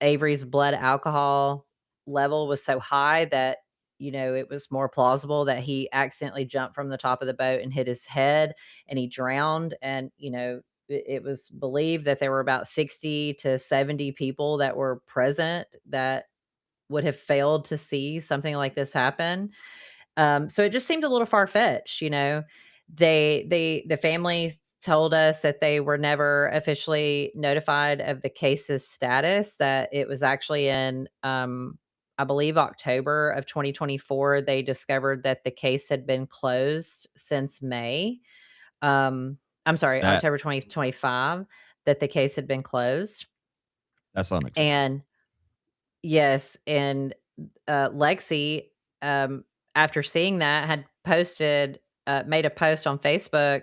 Avery's blood alcohol level was so high that, you know, it was more plausible that he accidentally jumped from the top of the boat and hit his head and he drowned. And, you know, it was believed that there were about 60 to 70 people that were present that would have failed to see something like this happen. So it just seemed a little far fetched, you know. The family told us that they were never officially notified of the case's status, that it was actually in I believe October of 2024 they discovered that the case had been closed since May. I'm sorry, That October 2025, that the case had been closed. that's unacceptable. And yes, and Lexi, after seeing that, had made a post on Facebook,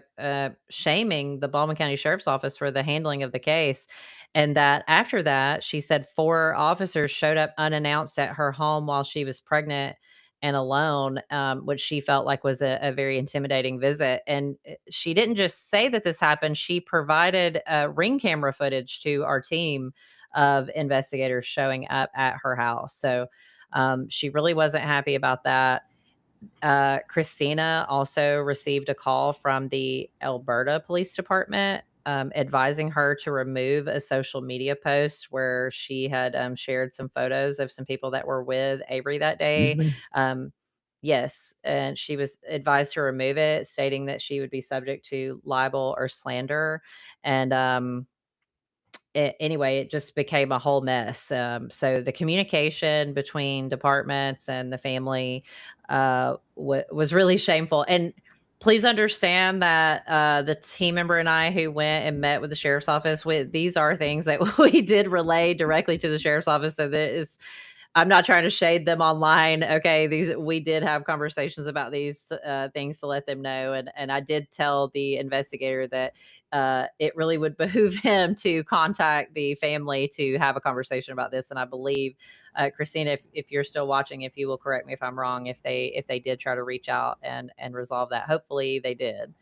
shaming the Baldwin County Sheriff's Office for the handling of the case. And that after that, she said 4 officers showed up unannounced at her home while she was pregnant and alone, which she felt like was a very intimidating visit. And she didn't just say that this happened, she provided ring camera footage to our team of investigators showing up at her house. So she really wasn't happy about that. Christina also received a call from the Alberta Police Department advising her to remove a social media post where she had shared some photos of some people that were with Avery that Excuse day. me? Yes, and she was advised to remove it, stating that she would be subject to libel or slander. And anyway, it just became a whole mess. So the communication between departments and the family was really shameful. And please understand that the team member and I who went and met with the sheriff's office, these are things that we did relay directly to the sheriff's office. So that is, I'm not trying to shade them online. Okay, we did have conversations about these things to let them know, and I did tell the investigator that it really would behoove him to contact the family to have a conversation about this. And I believe, Christina, if you're still watching, if you will correct me if I'm wrong, if they did try to reach out and resolve that, hopefully they did.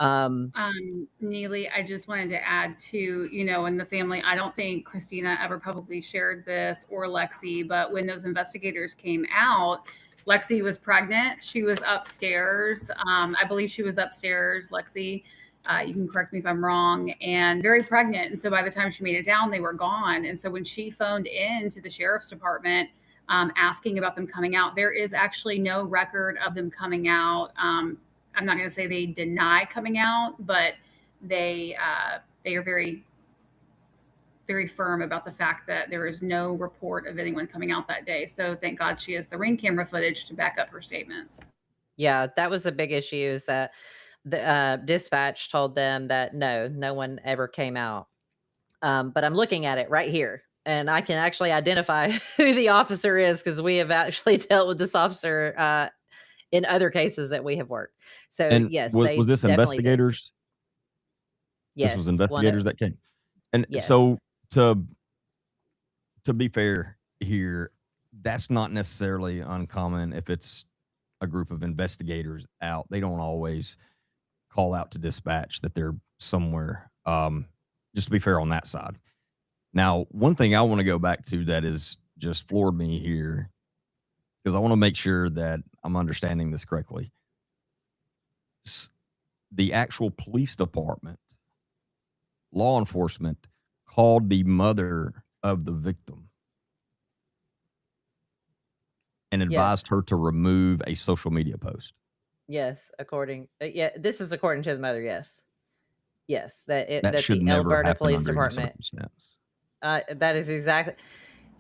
Neeli, I just wanted to add to, you know, in the family, I don't think Christina ever publicly shared this, or Lexi, but when those investigators came out, Lexi was pregnant. She was upstairs. I believe she was upstairs, Lexi. You can correct me if I'm wrong, and very pregnant. And so by the time she made it down, they were gone. And so when she phoned in to the sheriff's department, asking about them coming out, there is actually no record of them coming out. I'm not going to say they deny coming out, but they are very, very firm about the fact that there is no report of anyone coming out that day. So thank God she has the ring camera footage to back up her statements. Yeah, that was a big issue, is that the dispatch told them that no one ever came out. But I'm looking at it right here, and I can actually identify who the officer is, because we have actually dealt with this officer in other cases that we have worked. So And yes, was they this definitely did. investigators? This was Yes, investigators that came. And yes. so to be fair here, that's not necessarily uncommon. If it's a group of investigators out, they don't always call out to dispatch that they're somewhere. Just to be fair on that side. Now, one thing I want to go back to that is just floored me here because I want to make sure that I'm understanding this correctly. The actual police department, law enforcement, called the mother of the victim and advised her to remove a social media post. Yes, this is according to the mother. Yes, that should the never Alberta happen Police under any Department. circumstance.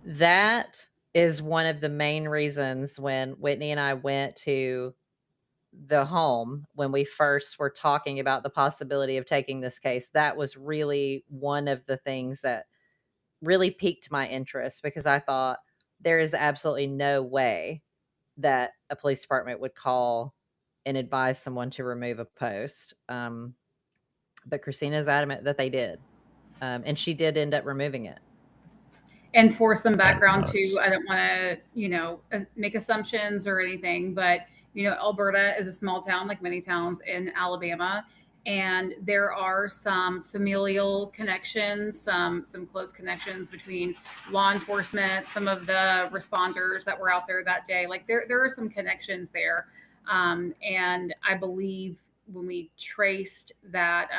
That is one of the main reasons when Whitney and I went to the home when we first were talking about the possibility of taking this case. That was really one of the things that really piqued my interest, because I thought there is absolutely no way that a police department would call and advise someone to remove a post. But Christina's adamant that they did. And she did end up removing it. And for some background too, I don't want to, make assumptions or anything, but Alberta is a small town, like many towns in Alabama, and there are some familial connections, some close connections between law enforcement, some of the responders that were out there that day. Like there are some connections there, and I believe when we traced that,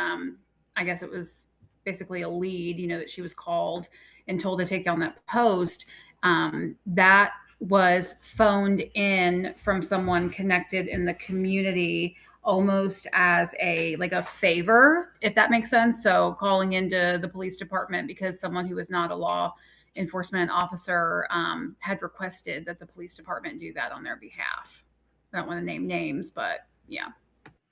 I guess it was basically a lead, that she was called and told to take down that post, that was phoned in from someone connected in the community, almost as a favor, if that makes sense. So calling into the police department because someone who was not a law enforcement officer had requested that the police department do that on their behalf. I don't want to name names, but yeah.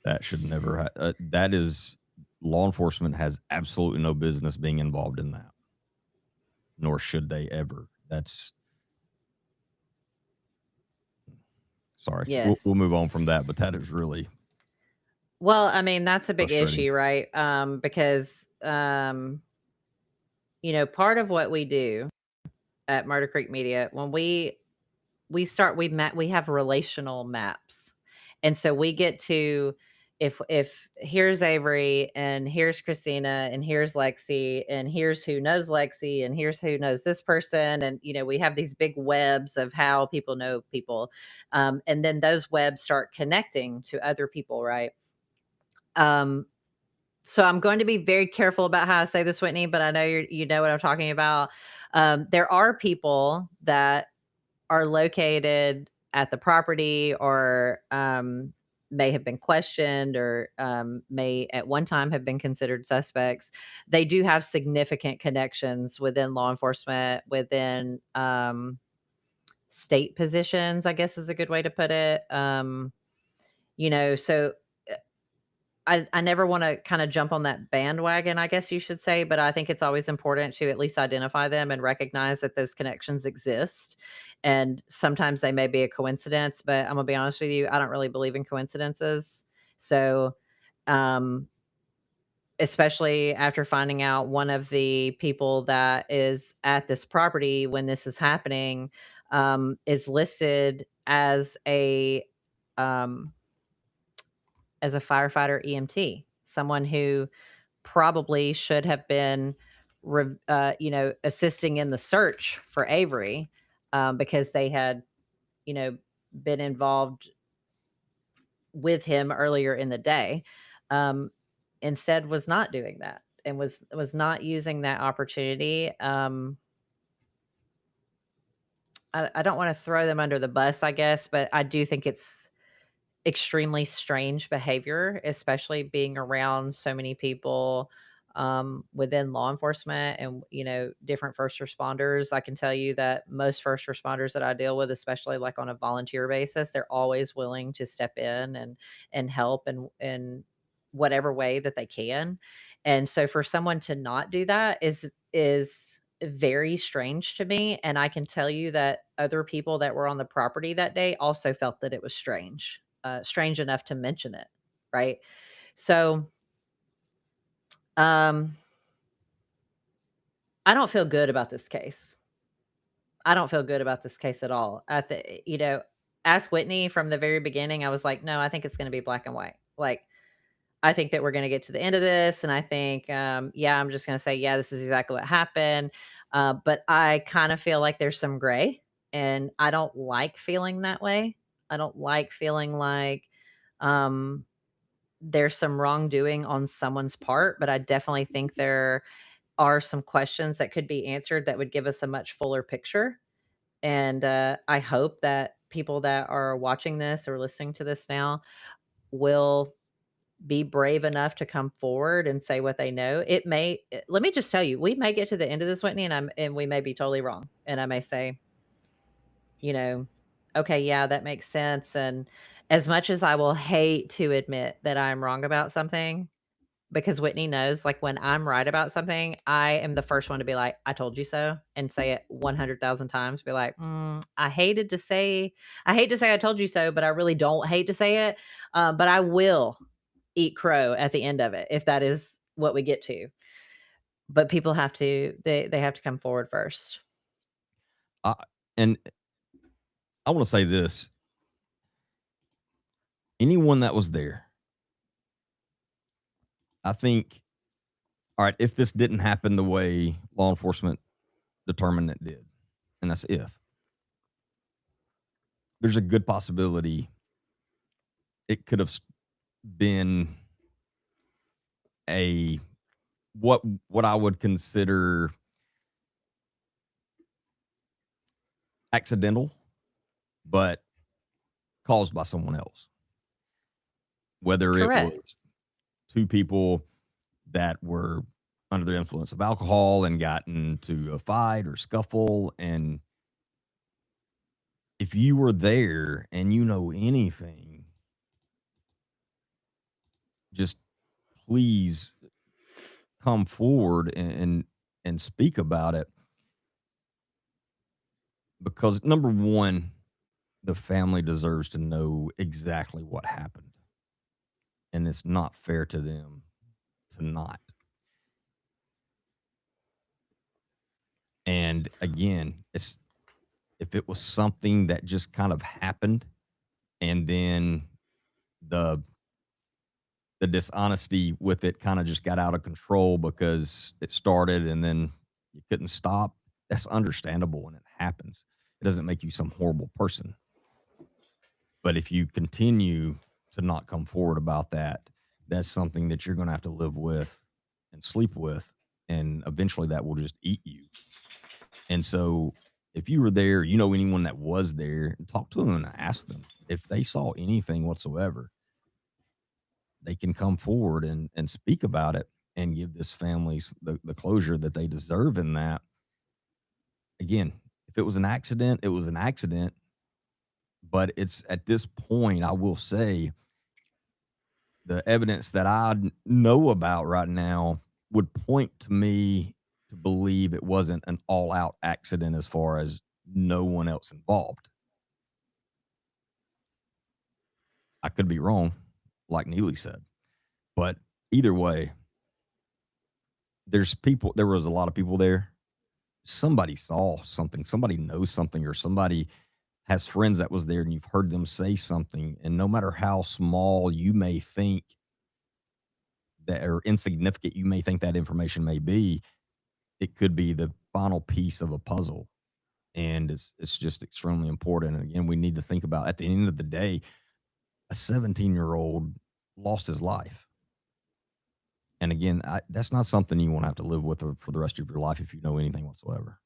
That should never that is, law enforcement has absolutely no business being involved in that. Nor should they ever. That's sorry. Yes. We'll move on from that, but that is really. Well, I mean, that's a big frustrating. issue, right? Because, part of what we do at Murder Creek Media, when we have relational maps. And so we get to, if here's Avery and here's Christina and here's Lexi and here's who knows Lexi and here's who knows this person. And, we have these big webs of how people know people. And then those webs start connecting to other people, right? So I'm going to be very careful about how I say this, Whitney, but I know you know what I'm talking about. There are people that are located at the property or may have been questioned or may at one time have been considered suspects. They do have significant connections within law enforcement, within state positions, I guess is a good way to put it. So I never want to kind of jump on that bandwagon, I guess you should say, but I think it's always important to at least identify them and recognize that those connections exist. And sometimes they may be a coincidence, but I'm gonna be honest with you, I don't really believe in coincidences. So, especially after finding out one of the people that is at this property when this is happening, is listed as a firefighter EMT, someone who probably should have been, assisting in the search for Avery, because they had, been involved with him earlier in the day. Instead was not doing that and was not using that opportunity. I don't want to throw them under the bus, I guess, but I do think it's extremely strange behavior, especially being around so many people within law enforcement and different first responders. I can tell you that most first responders that I deal with, especially like on a volunteer basis, they're always willing to step in and help in whatever way that they can. And so for someone to not do that is very strange to me. And I can tell you that other people that were on the property that day also felt that it was strange. Strange enough to mention it, right? So, I don't feel good about this case. I don't feel good about this case at all. Ask Whitney from the very beginning. I was like, no, I think it's going to be black and white. Like, I think that we're going to get to the end of this, and I think, I'm just going to say, yeah, this is exactly what happened. But I kind of feel like there's some gray And I don't like feeling that way. I don't like feeling like um, there's some wrongdoing on someone's part, but I definitely think there are some questions that could be answered that would give us a much fuller picture. And I hope that people that are watching this or listening to this now will be brave enough to come forward and say what they know. Let me just tell you, we may get to the end of this, Whitney, and we may be totally wrong. And I may say, you know, okay, yeah, that makes sense. And as much as I will hate to admit that I'm wrong about something, because Whitney knows, like, when I'm right about something, I am the first one to be like, "I told you so," and say it 100,000 times, be like, I hate to say I told you so, but I really don't hate to say it, but I will eat crow at the end of it if that is what we get to." But people have to they have to come forward first. I, and I want to say this: anyone that was there, I think, all right, if this didn't happen the way law enforcement determined it did, and that's if, there's a good possibility it could have been a what I would consider accidental, but caused by someone else. Whether it Correct. was two people that were under the influence of alcohol and got into a fight or scuffle. And if you were there and you know anything, just please come forward and speak about it. Because number one, the family deserves to know exactly what happened. And it's not fair to them to not. And again, if it was something that just kind of happened and then the dishonesty with it kind of just got out of control because it started and then you couldn't stop, that's understandable and it happens. It doesn't make you some horrible person. But if you continue to not come forward about that, that's something that you're going to have to live with and sleep with. And eventually that will just eat you. And so if you were there, you know anyone that was there, talk to them and ask them if they saw anything whatsoever. They can come forward and speak about it and give this family the closure that they deserve in that. Again, if it was an accident, it was an accident. But it's at this point, I will say, the evidence that I know about right now would point to me to believe it wasn't an all out accident as far as no one else involved. I could be wrong, like Neeli said. But either way, there was a lot of people there. Somebody saw something, somebody knows something, or somebody has friends that was there and you've heard them say something. And no matter how small you may think that or insignificant you may think that information may be, it could be the final piece of a puzzle. And it's just extremely important. And again, we need to think about at the end of the day, a 17-year-old lost his life. And again, that's not something you want to have to live with for the rest of your life if you know anything whatsoever.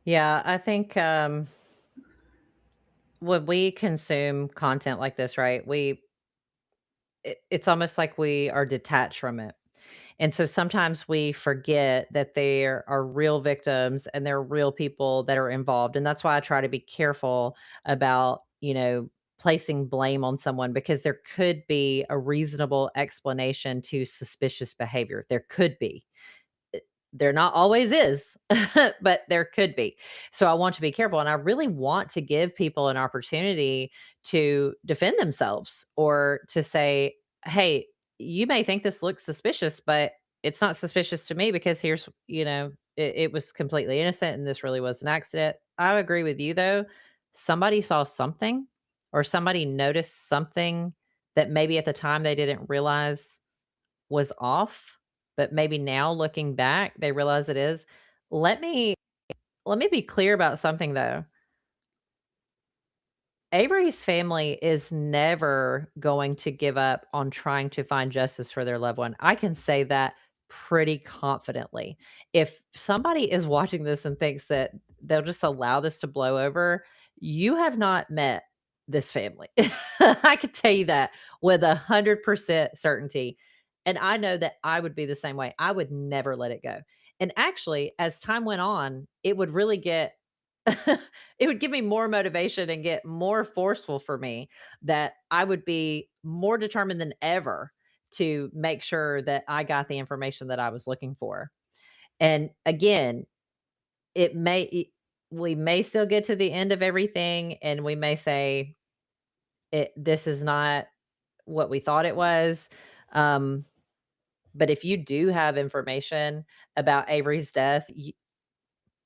Yeah, I think when we consume content like this, right? It's almost like we are detached from it. And so sometimes we forget that there are real victims and there are real people that are involved. And that's why I try to be careful about, placing blame on someone, because there could be a reasonable explanation to suspicious behavior. There could be. There not always is, but there could be. So I want to be careful, and I really want to give people an opportunity to defend themselves or to say, "Hey, you may think this looks suspicious, but it's not suspicious to me because here's, it was completely innocent and this really was an accident." I agree with you though. Somebody saw something or somebody noticed something that maybe at the time they didn't realize was off, but maybe now looking back, they realize it is. Let me let me be clear about something though. Avery's family is never going to give up on trying to find justice for their loved one. I can say that pretty confidently. If somebody is watching this and thinks that they'll just allow this to blow over, you have not met this family. I could tell you that with 100% certainty. And I know that I would be the same way. I would never let it go. And actually, as time went on, it would really get it would give me more motivation and get more forceful for me that I would be more determined than ever to make sure that I got the information that I was looking for. And again, it may we may still get to the end of everything and we may say this is not what we thought it was. Um, but if you do have information about Avery's death,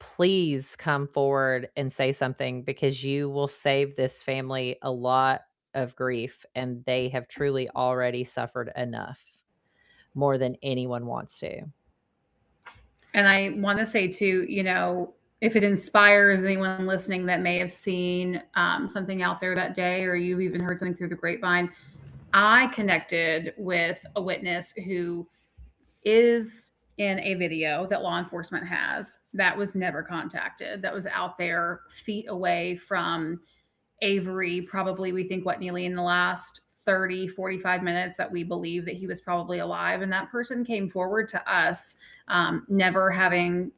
please come forward and say something because you will save this family a lot of grief and they have truly already suffered enough more than anyone wants to. And I want to say too, if it inspires anyone listening that may have seen something out there that day, or you've even heard something through the grapevine, I connected with a witness who is in a video that law enforcement has that was never contacted, that was out there feet away from Avery, probably we think Neeli in the last 30, 45 minutes that we believe that he was probably alive. And that person came forward to us, never having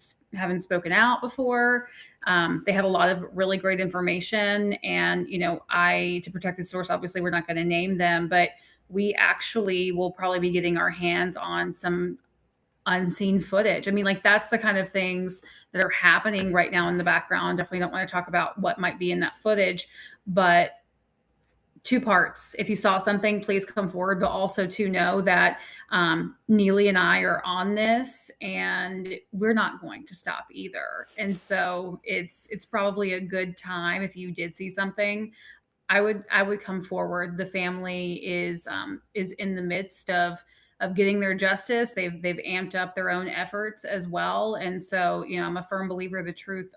spoken out before. They had a lot of really great information. And, to protect the source, obviously we're not going to name them, but we actually will probably be getting our hands on some unseen footage. I mean, like that's the kind of things that are happening right now in the background. Definitely don't want to talk about what might be in that footage, but two parts. If you saw something, please come forward, but also to know that Neeli and I are on this and we're not going to stop either. And so it's probably a good time if you did see something. I would come forward. The family is in the midst of getting their justice. They've amped up their own efforts as well. And so, I'm a firm believer the truth,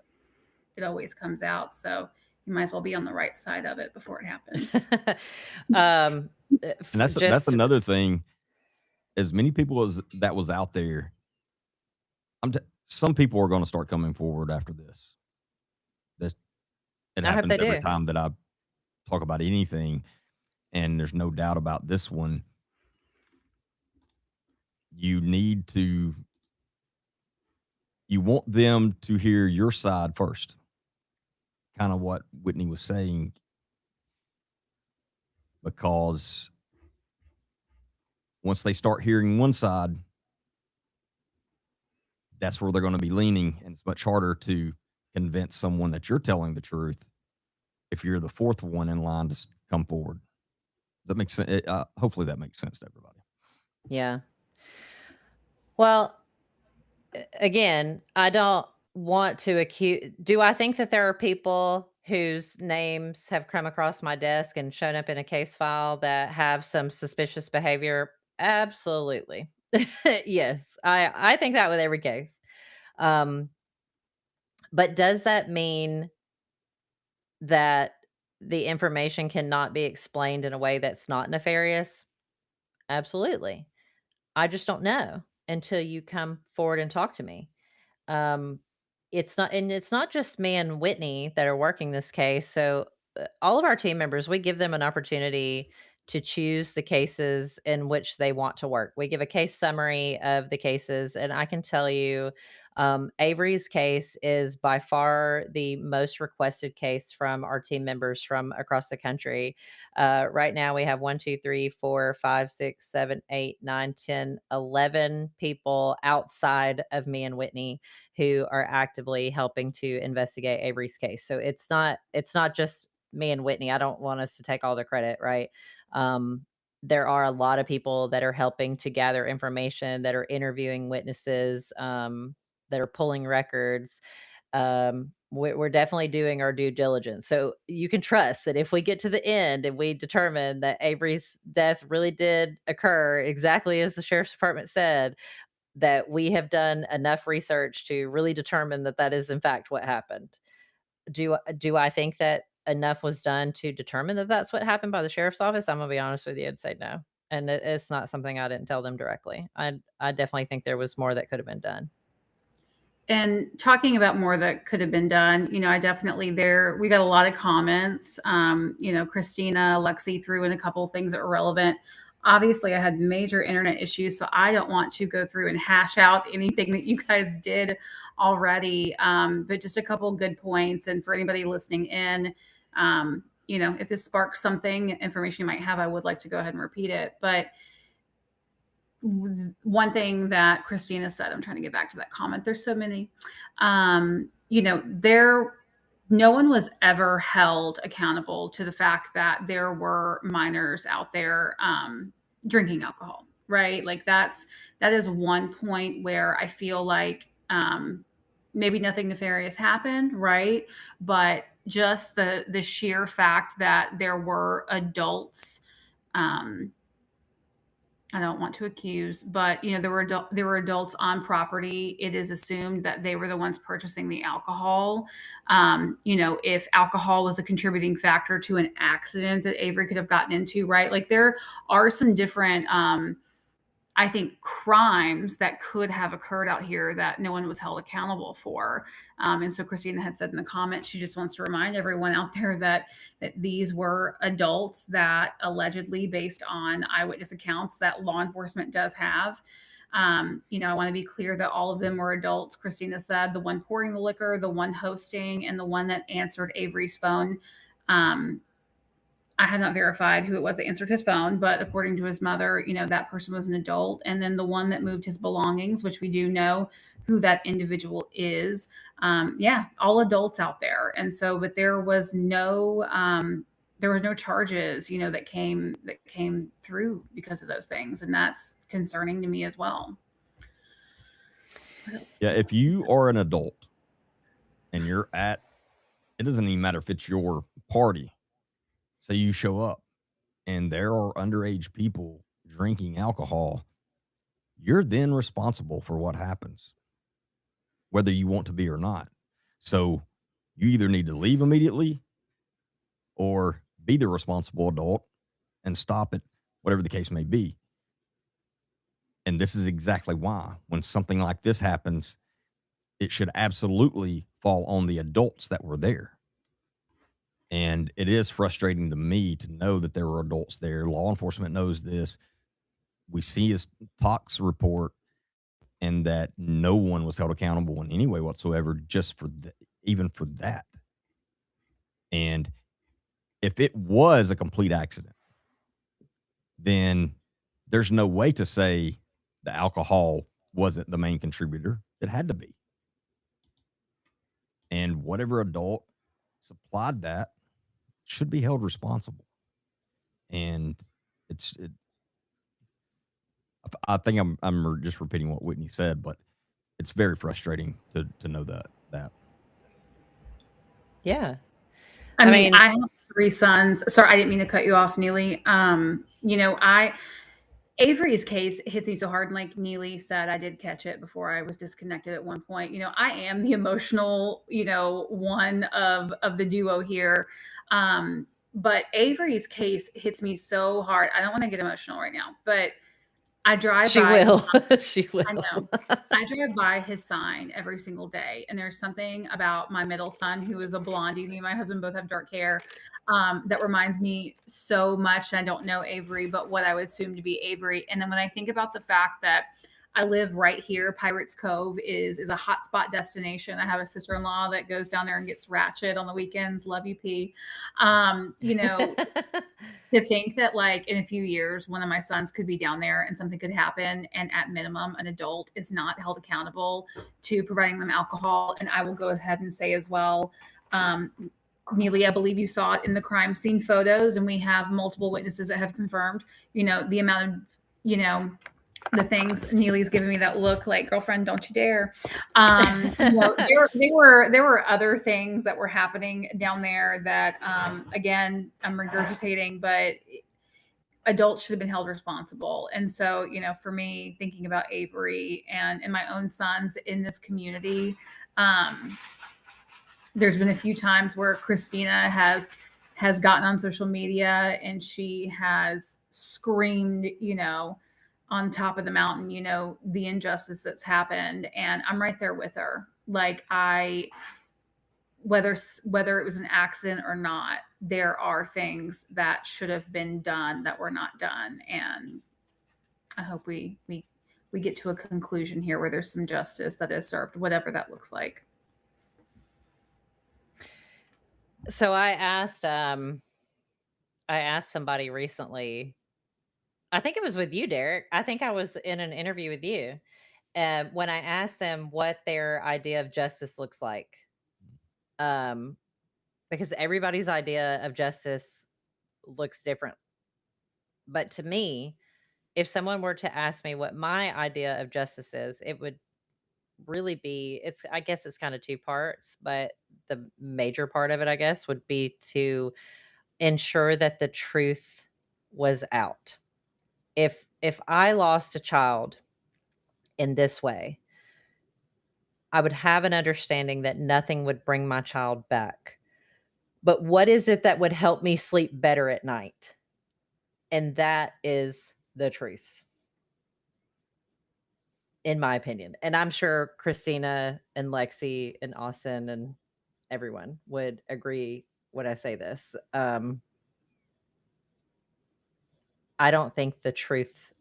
it always comes out. So you might as well be on the right side of it before it happens. And that's another thing. As many people as that was out there, some people are going to start coming forward after this. It happens every time that I talk about anything, and there's no doubt about this one. You want them to hear your side first. Kind of what Whitney was saying, because once they start hearing one side, that's where they're going to be leaning, and it's much harder to convince someone that you're telling the truth if you're the fourth one in line to come forward. Does that make sense? Hopefully that makes sense to everybody. Yeah. Well, again, I don't want to accuse. Do I think that there are people whose names have come across my desk and shown up in a case file that have some suspicious behavior? Absolutely. Yes. I think that with every case. But does that mean that the information cannot be explained in a way that's not nefarious? Absolutely. I just don't know until you come forward and talk to me. It's not just me and Whitney that are working this case. So all of our team members, we give them an opportunity to choose the cases in which they want to work. We give a case summary of the cases, and I can tell you Avery's case is by far the most requested case from our team members from across the country. Right now we have 1, 2, 3, 4, 5, 6, 7, 8, 9, 10, 11 people outside of me and Whitney who are actively helping to investigate Avery's case. So it's not just me and Whitney. I don't want us to take all the credit, right? There are a lot of people that are helping to gather information, that are interviewing witnesses, that are pulling records. We're definitely doing our due diligence. So you can trust that if we get to the end and we determine that Avery's death really did occur exactly as the sheriff's department said, that we have done enough research to really determine that that is in fact what happened. Do I think that enough was done to determine that that's what happened by the sheriff's office? I'm gonna be honest with you and say no. And it's not something I didn't tell them directly. I definitely think there was more that could have been done. And talking about more that could have been done, I definitely we got a lot of comments. Christina, Lexi threw in a couple of things that were relevant. Obviously, I had major internet issues, so I don't want to go through and hash out anything that you guys did already. But just a couple of good points. And for anybody listening in, if this sparks something, information you might have, I would like to go ahead and repeat it. But one thing that Christina said, I'm trying to get back to that comment. There's so many, no one was ever held accountable to the fact that there were minors out there drinking alcohol, right? Like that is one point where I feel like maybe nothing nefarious happened, right? But just the sheer fact that there were adults, I don't want to accuse, but there were adults on property. It is assumed that they were the ones purchasing the alcohol. If alcohol was a contributing factor to an accident that Avery could have gotten into, right? Like there are some different, I think, crimes that could have occurred out here that no one was held accountable for. And so Christina had said in the comments, she just wants to remind everyone out there that these were adults that allegedly, based on eyewitness accounts that law enforcement does have. I want to be clear that all of them were adults. Christina said the one pouring the liquor, the one hosting, and the one that answered Avery's phone. I had not verified who it was that answered his phone, but according to his mother, that person was an adult. And then the one that moved his belongings, which we do know who that individual is. All adults out there. And so, but there was no charges, that came through because of those things. And that's concerning to me as well. Yeah. If you are an adult and you're it doesn't even matter if it's your party. Say you show up and there are underage people drinking alcohol, you're then responsible for what happens, whether you want to be or not. So you either need to leave immediately or be the responsible adult and stop it, whatever the case may be. And this is exactly why when something like this happens, it should absolutely fall on the adults that were there. And it is frustrating to me to know that there were adults there. Law enforcement knows this. We see his tox report and that no one was held accountable in any way whatsoever, just for even for that. And if it was a complete accident, then there's no way to say the alcohol wasn't the main contributor. It had to be. And whatever adult supplied that should be held responsible. And I think I'm just repeating what Whitney said, but it's very frustrating to know that. Yeah. I mean, I have 3 sons. Sorry, I didn't mean to cut you off, Neeli. Avery's case hits me so hard. And like Neeli said, I did catch it before I was disconnected at one point. I am the emotional, one of the duo here. But Avery's case hits me so hard. I don't want to get emotional right now, but I drive by. She will. I know. I drive by his sign every single day. And there's something about my middle son, who is a blondie. Me and my husband both have dark hair. That reminds me so much. I don't know Avery, but what I would assume to be Avery. And then when I think about the fact that I live right here, Pirates Cove is a hotspot destination. I have a sister-in-law that goes down there and gets ratchet on the weekends. Love you, P. To think that like in a few years, one of my sons could be down there and something could happen. And at minimum, an adult is not held accountable to providing them alcohol. And I will go ahead and say as well, Neeli, I believe you saw it in the crime scene photos, and we have multiple witnesses that have confirmed, the amount of, the things. Neely's giving me that look like, girlfriend, don't you dare. There were other things that were happening down there that, again, I'm regurgitating, but adults should have been held responsible. And so, for me, thinking about Avery and my own sons in this community, there's been a few times where Christina has gotten on social media and she has screamed, on top of the mountain, the injustice that's happened. And I'm right there with her. Like, whether it was an accident or not, there are things that should have been done that were not done. And I hope we get to a conclusion here where there's some justice that is served, whatever that looks like. So I asked somebody recently, I think it was with you, Derek. I think I was in an interview with you. When I asked them what their idea of justice looks like. Because everybody's idea of justice looks different. But to me, if someone were to ask me what my idea of justice is, it would really be, I guess it's kind of two parts, but the major part of it, I guess, would be to ensure that the truth was out. If I lost a child in this way, I would have an understanding that nothing would bring my child back. But what is it that would help me sleep better at night? And that is the truth, in my opinion. And I'm sure Christina and Lexi and Austin and everyone would agree when I say this. I don't think the truth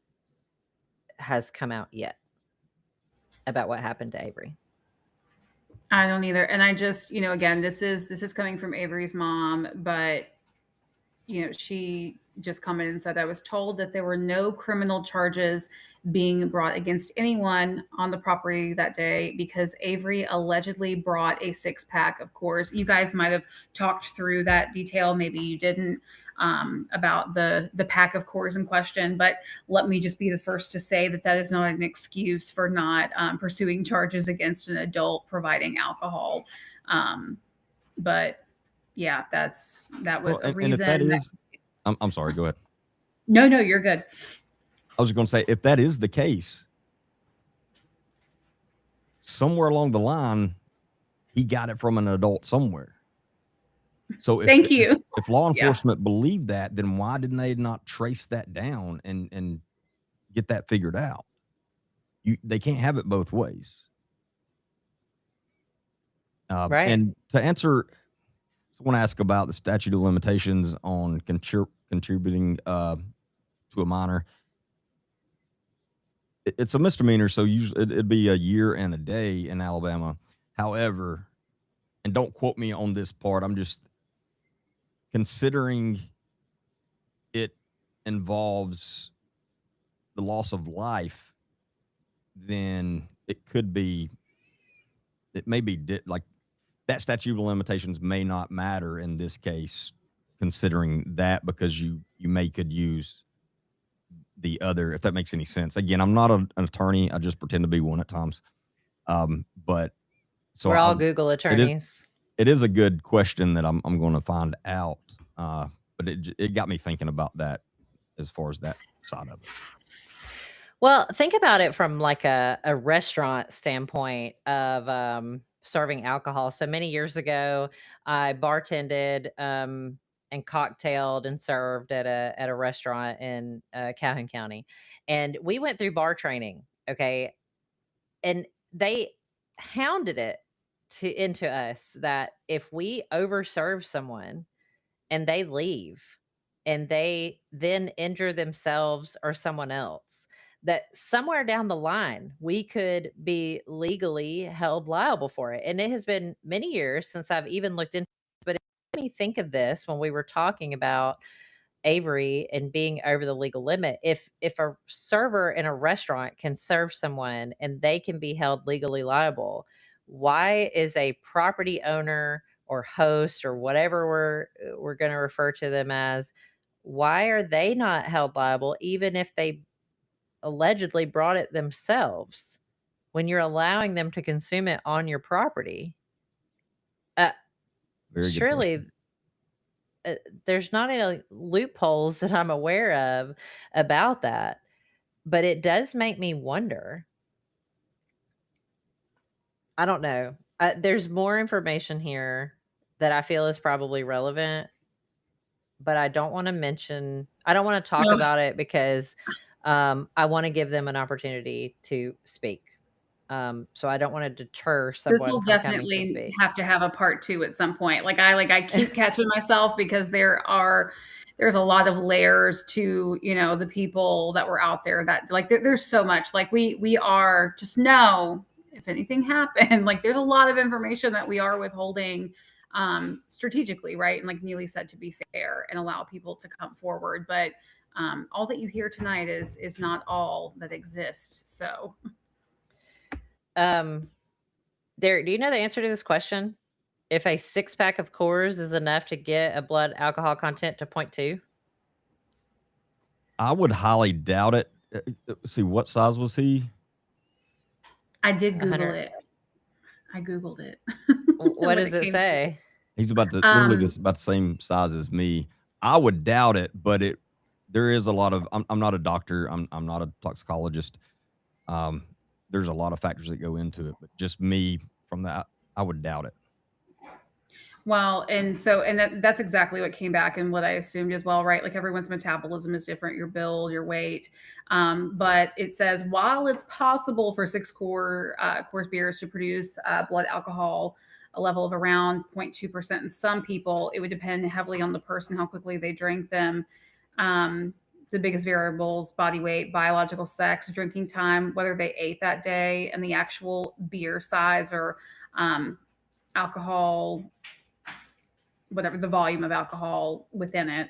has come out yet about what happened to Avery. I don't either. And I just, again, this is coming from Avery's mom, but she just commented and said, I was told that there were no criminal charges being brought against anyone on the property that day because Avery allegedly brought a 6-pack. Of course, you guys might have talked through that detail. Maybe you didn't, about the pack of cores in question. But let me just be the first to say that is not an excuse for not pursuing charges against an adult providing alcohol. But yeah, that was a reason. And if that is, I'm sorry, go ahead. No, you're good. I was going to say, if that is the case, somewhere along the line, he got it from an adult somewhere. So Thank you. If law enforcement believed that, then why didn't they not trace that down and get that figured out? They can't have it both ways. Right. And to answer, I want to ask about the statute of limitations on contributing to a minor. It's a misdemeanor, so usually it'd be a year and a day in Alabama. However, and don't quote me on this part, I'm just considering it involves the loss of life, then it may be like that statute of limitations may not matter in this case, considering that, because you could use the other, if that makes any sense. Again, I'm not an attorney. I just pretend to be one at times. But so we're all Google attorneys. It is a good question that I'm going to find out. But it got me thinking about that as far as that side of it. Well, think about it from like a restaurant standpoint of serving alcohol. So many years ago, I bartended and cocktailed and served at a restaurant in Calhoun County, and we went through bar training. Okay, and they hounded it into us that if we overserve someone and they leave and they then injure themselves or someone else, that somewhere down the line we could be legally held liable for it. And it has been many years since I've even looked into it, but it made me think of this when we were talking about Avery and being over the legal limit. If a server in a restaurant can serve someone and they can be held legally liable, why is a property owner or host or whatever we're going to refer to them as, why are they not held liable even if they allegedly brought it themselves when you're allowing them to consume it on your property? Very good Surely question. there's not any loopholes that I'm aware of about that, but it does make me wonder. I don't know. There's more information here that I feel is probably relevant, but I don't want to talk No, about it because I want to give them an opportunity to speak. So I don't want to deter this someone will from coming to definitely speak. have to have a part 2 at some point. I keep catching myself because there's a lot of layers to, the people that were out there that there's so much. Like we are just know if anything happened, like there's a lot of information that we are withholding strategically, right? And like Neeli said, to be fair and allow people to come forward. But all that you hear tonight is not all that exists. So Derek, do you know the answer to this question? If a 6-pack of Coors is enough to get a blood alcohol content to 0.2? I would highly doubt it. See, what size was he? I did Google 100. it. I Googled it. What When does it came say? He's about to literally Um, about the same size as me. I would doubt it, but there is a lot of. I'm not a doctor. I'm not a toxicologist. There's a lot of factors that go into it, but just me from that, I would doubt it. Well, and that's exactly what came back and what I assumed as well, right? Like everyone's metabolism is different, your build, your weight. But it says while it's possible for 6 course beers to produce blood alcohol, a level of around 0.2% in some people, it would depend heavily on the person, how quickly they drank them. The biggest variables: body weight, biological sex, drinking time, whether they ate that day, and the actual beer size or alcohol, whatever the volume of alcohol within it.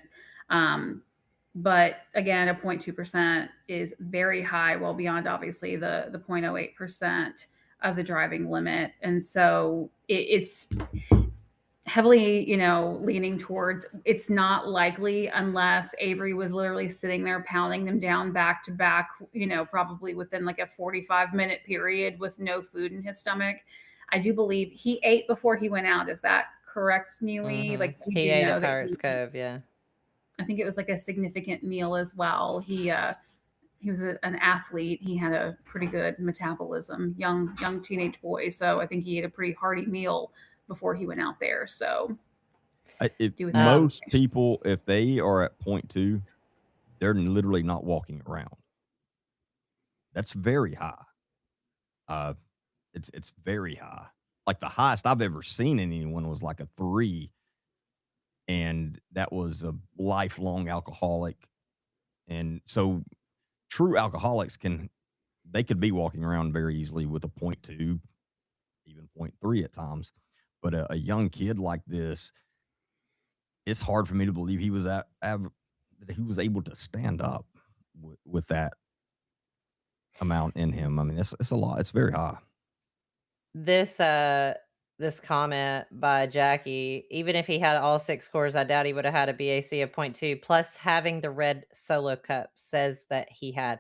But again, a 0.2% is very high, well beyond obviously the 0.08% of the driving limit. And so it's heavily, leaning towards it's not likely unless Avery was literally sitting there pounding them down back to back, probably within like a 45-minute period with no food in his stomach. I do believe he ate before he went out. Is that correct, Neely? Mhm. Like we He do ate know at that Pirates Cove, yeah. I think it was like a significant meal as well. He was an athlete. He had a pretty good metabolism, young teenage boy. So I think he ate a pretty hearty meal before he went out there. So do with that Most information. people, if they are at 0.2, they're literally not walking around. That's very high. It's very high. Like the highest I've ever seen in anyone was like a 3, and that was a lifelong alcoholic. And so true alcoholics they could be walking around very easily with a 0.2, even 0.3 at times. But a young kid like this, it's hard for me to believe he was that he was able to stand up with that amount in him. I mean, it's a lot. It's very high. This comment by Jackie, even if he had all 6 scores, I doubt he would have had a BAC of 0.2. Plus, having the red solo cup says that he had.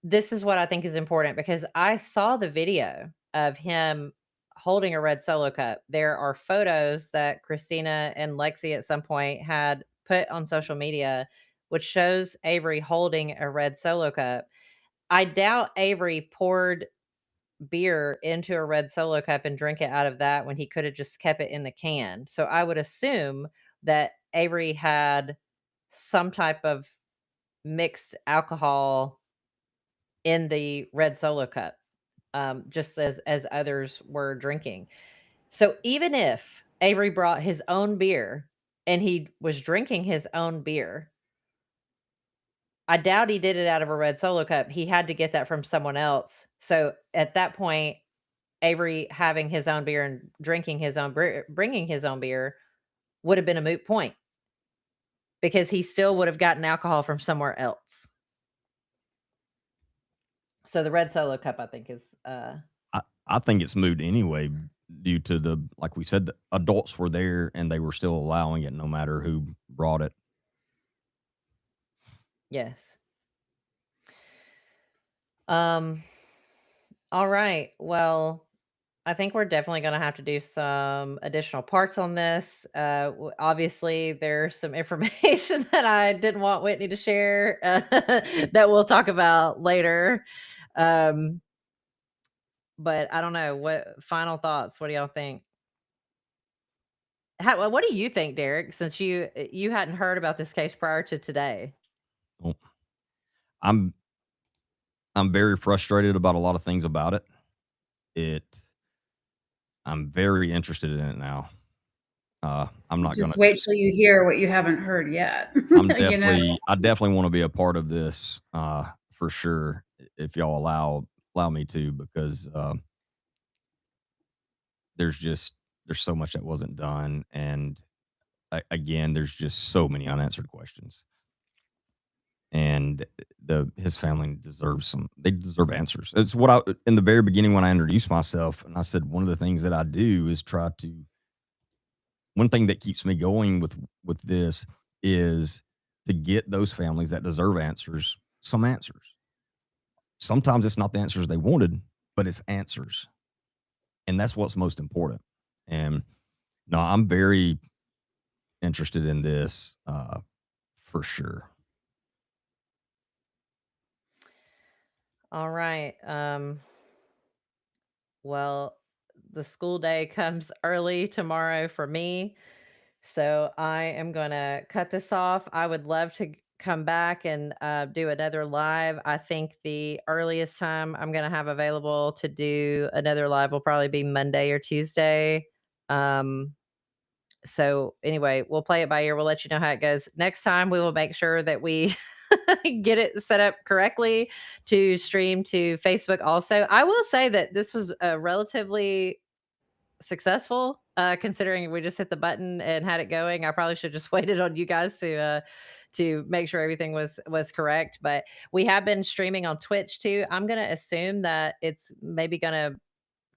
This is what I think is important because I saw the video of him holding a red solo cup. There are photos that Christina and Lexi at some point had put on social media, which shows Avery holding a red solo cup. I doubt Avery poured beer into a red solo cup and drink it out of that when he could have just kept it in the can. So I would assume that Avery had some type of mixed alcohol in the red solo cup, just as others were drinking. So even if Avery brought his own beer and he was drinking his own beer, I doubt he did it out of a red solo cup. He had to get that from someone else. So at that point, Avery having his own beer and drinking his own bringing his own beer would have been a moot point because he still would have gotten alcohol from somewhere else. So the red solo cup, I think, is I think it's moot anyway due to like we said, the adults were there and they were still allowing it no matter who brought it. yes. All right. Well, I think we're definitely going to have to do some additional parts on this. Obviously, there's some information that I didn't want Whitney to share that we'll talk about later. Um, but I don't know. What final thoughts? What do y'all think? What do you think, Derek? Since you hadn't heard about this case prior to today. Well, I'm very frustrated about a lot of things about it. I'm very interested in it now. I'm not Just gonna wait till you hear what you haven't heard yet. I definitely want to be a part of this for sure if y'all allow me to, because there's so much that wasn't done, and again, there's just so many unanswered questions, and his family deserves they deserve answers. It's what I in the very beginning when I introduced myself, and I said one of the things that I do is try to. One thing that keeps me going with this is to get those families that deserve answers some answers. Sometimes it's not the answers they wanted, but it's answers, and that's what's most important. And no, I'm very interested in this for sure. All right. Well, the school day comes early tomorrow for me. So I am going to cut this off. I would love to come back and do another live. I think the earliest time I'm going to have available to do another live will probably be Monday or Tuesday. So anyway, we'll play it by ear. We'll let you know how it goes. Next time, we will make sure that we get it set up correctly to stream to Facebook also. I will say that this was relatively successful considering we just hit the button and had it going. I probably should just waited on you guys to make sure everything was correct, but we have been streaming on Twitch too. I'm going to assume that it's maybe going to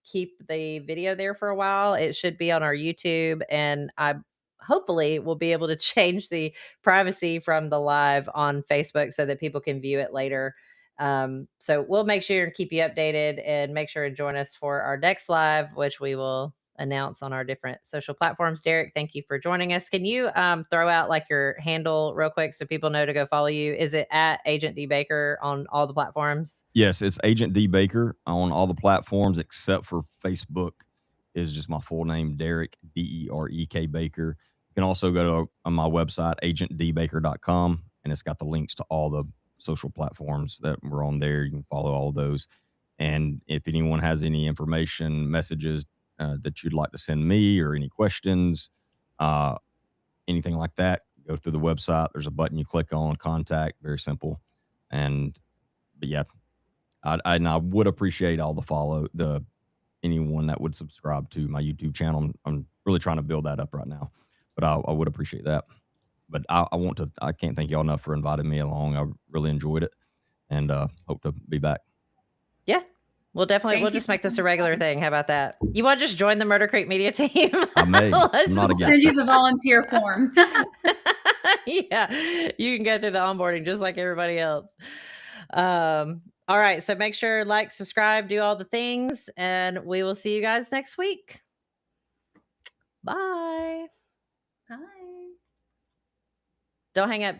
keep the video there for a while. It should be on our YouTube, and I hopefully will be able to change the privacy from the live on Facebook so that people can view it later. So we'll make sure to keep you updated and make sure to join us for our next live, which we will announce on our different social platforms. Derek, thank you for joining us. Can you throw out like your handle real quick so people know to go follow you? Is it at AgentDBaker on all the platforms? Yes, it's AgentDBaker on all the platforms except for Facebook. Is just my full name, Derek, DEREK Baker. You can also go to on my website, agentdbaker.com, and it's got the links to all the social platforms that we're on there. You can follow all of those. And if anyone has any information, messages that you'd like to send me or any questions, anything like that, go through the website. There's a button you click on, contact, very simple. But yeah, I would appreciate all anyone that would subscribe to my YouTube channel. I'm really trying to build that up right now, but I would appreciate that. But I can't thank y'all enough for inviting me along. I really enjoyed it, and hope to be back. Yeah, we'll just make this a regular thing. How about that? You want to just join the Murder Creek Media team? I may. I'm not against Send you it. the volunteer form. Yeah, you can go through the onboarding just like everybody else. All right, so make sure like, subscribe, do all the things, and we will see you guys next week. Bye. Bye. Don't hang up.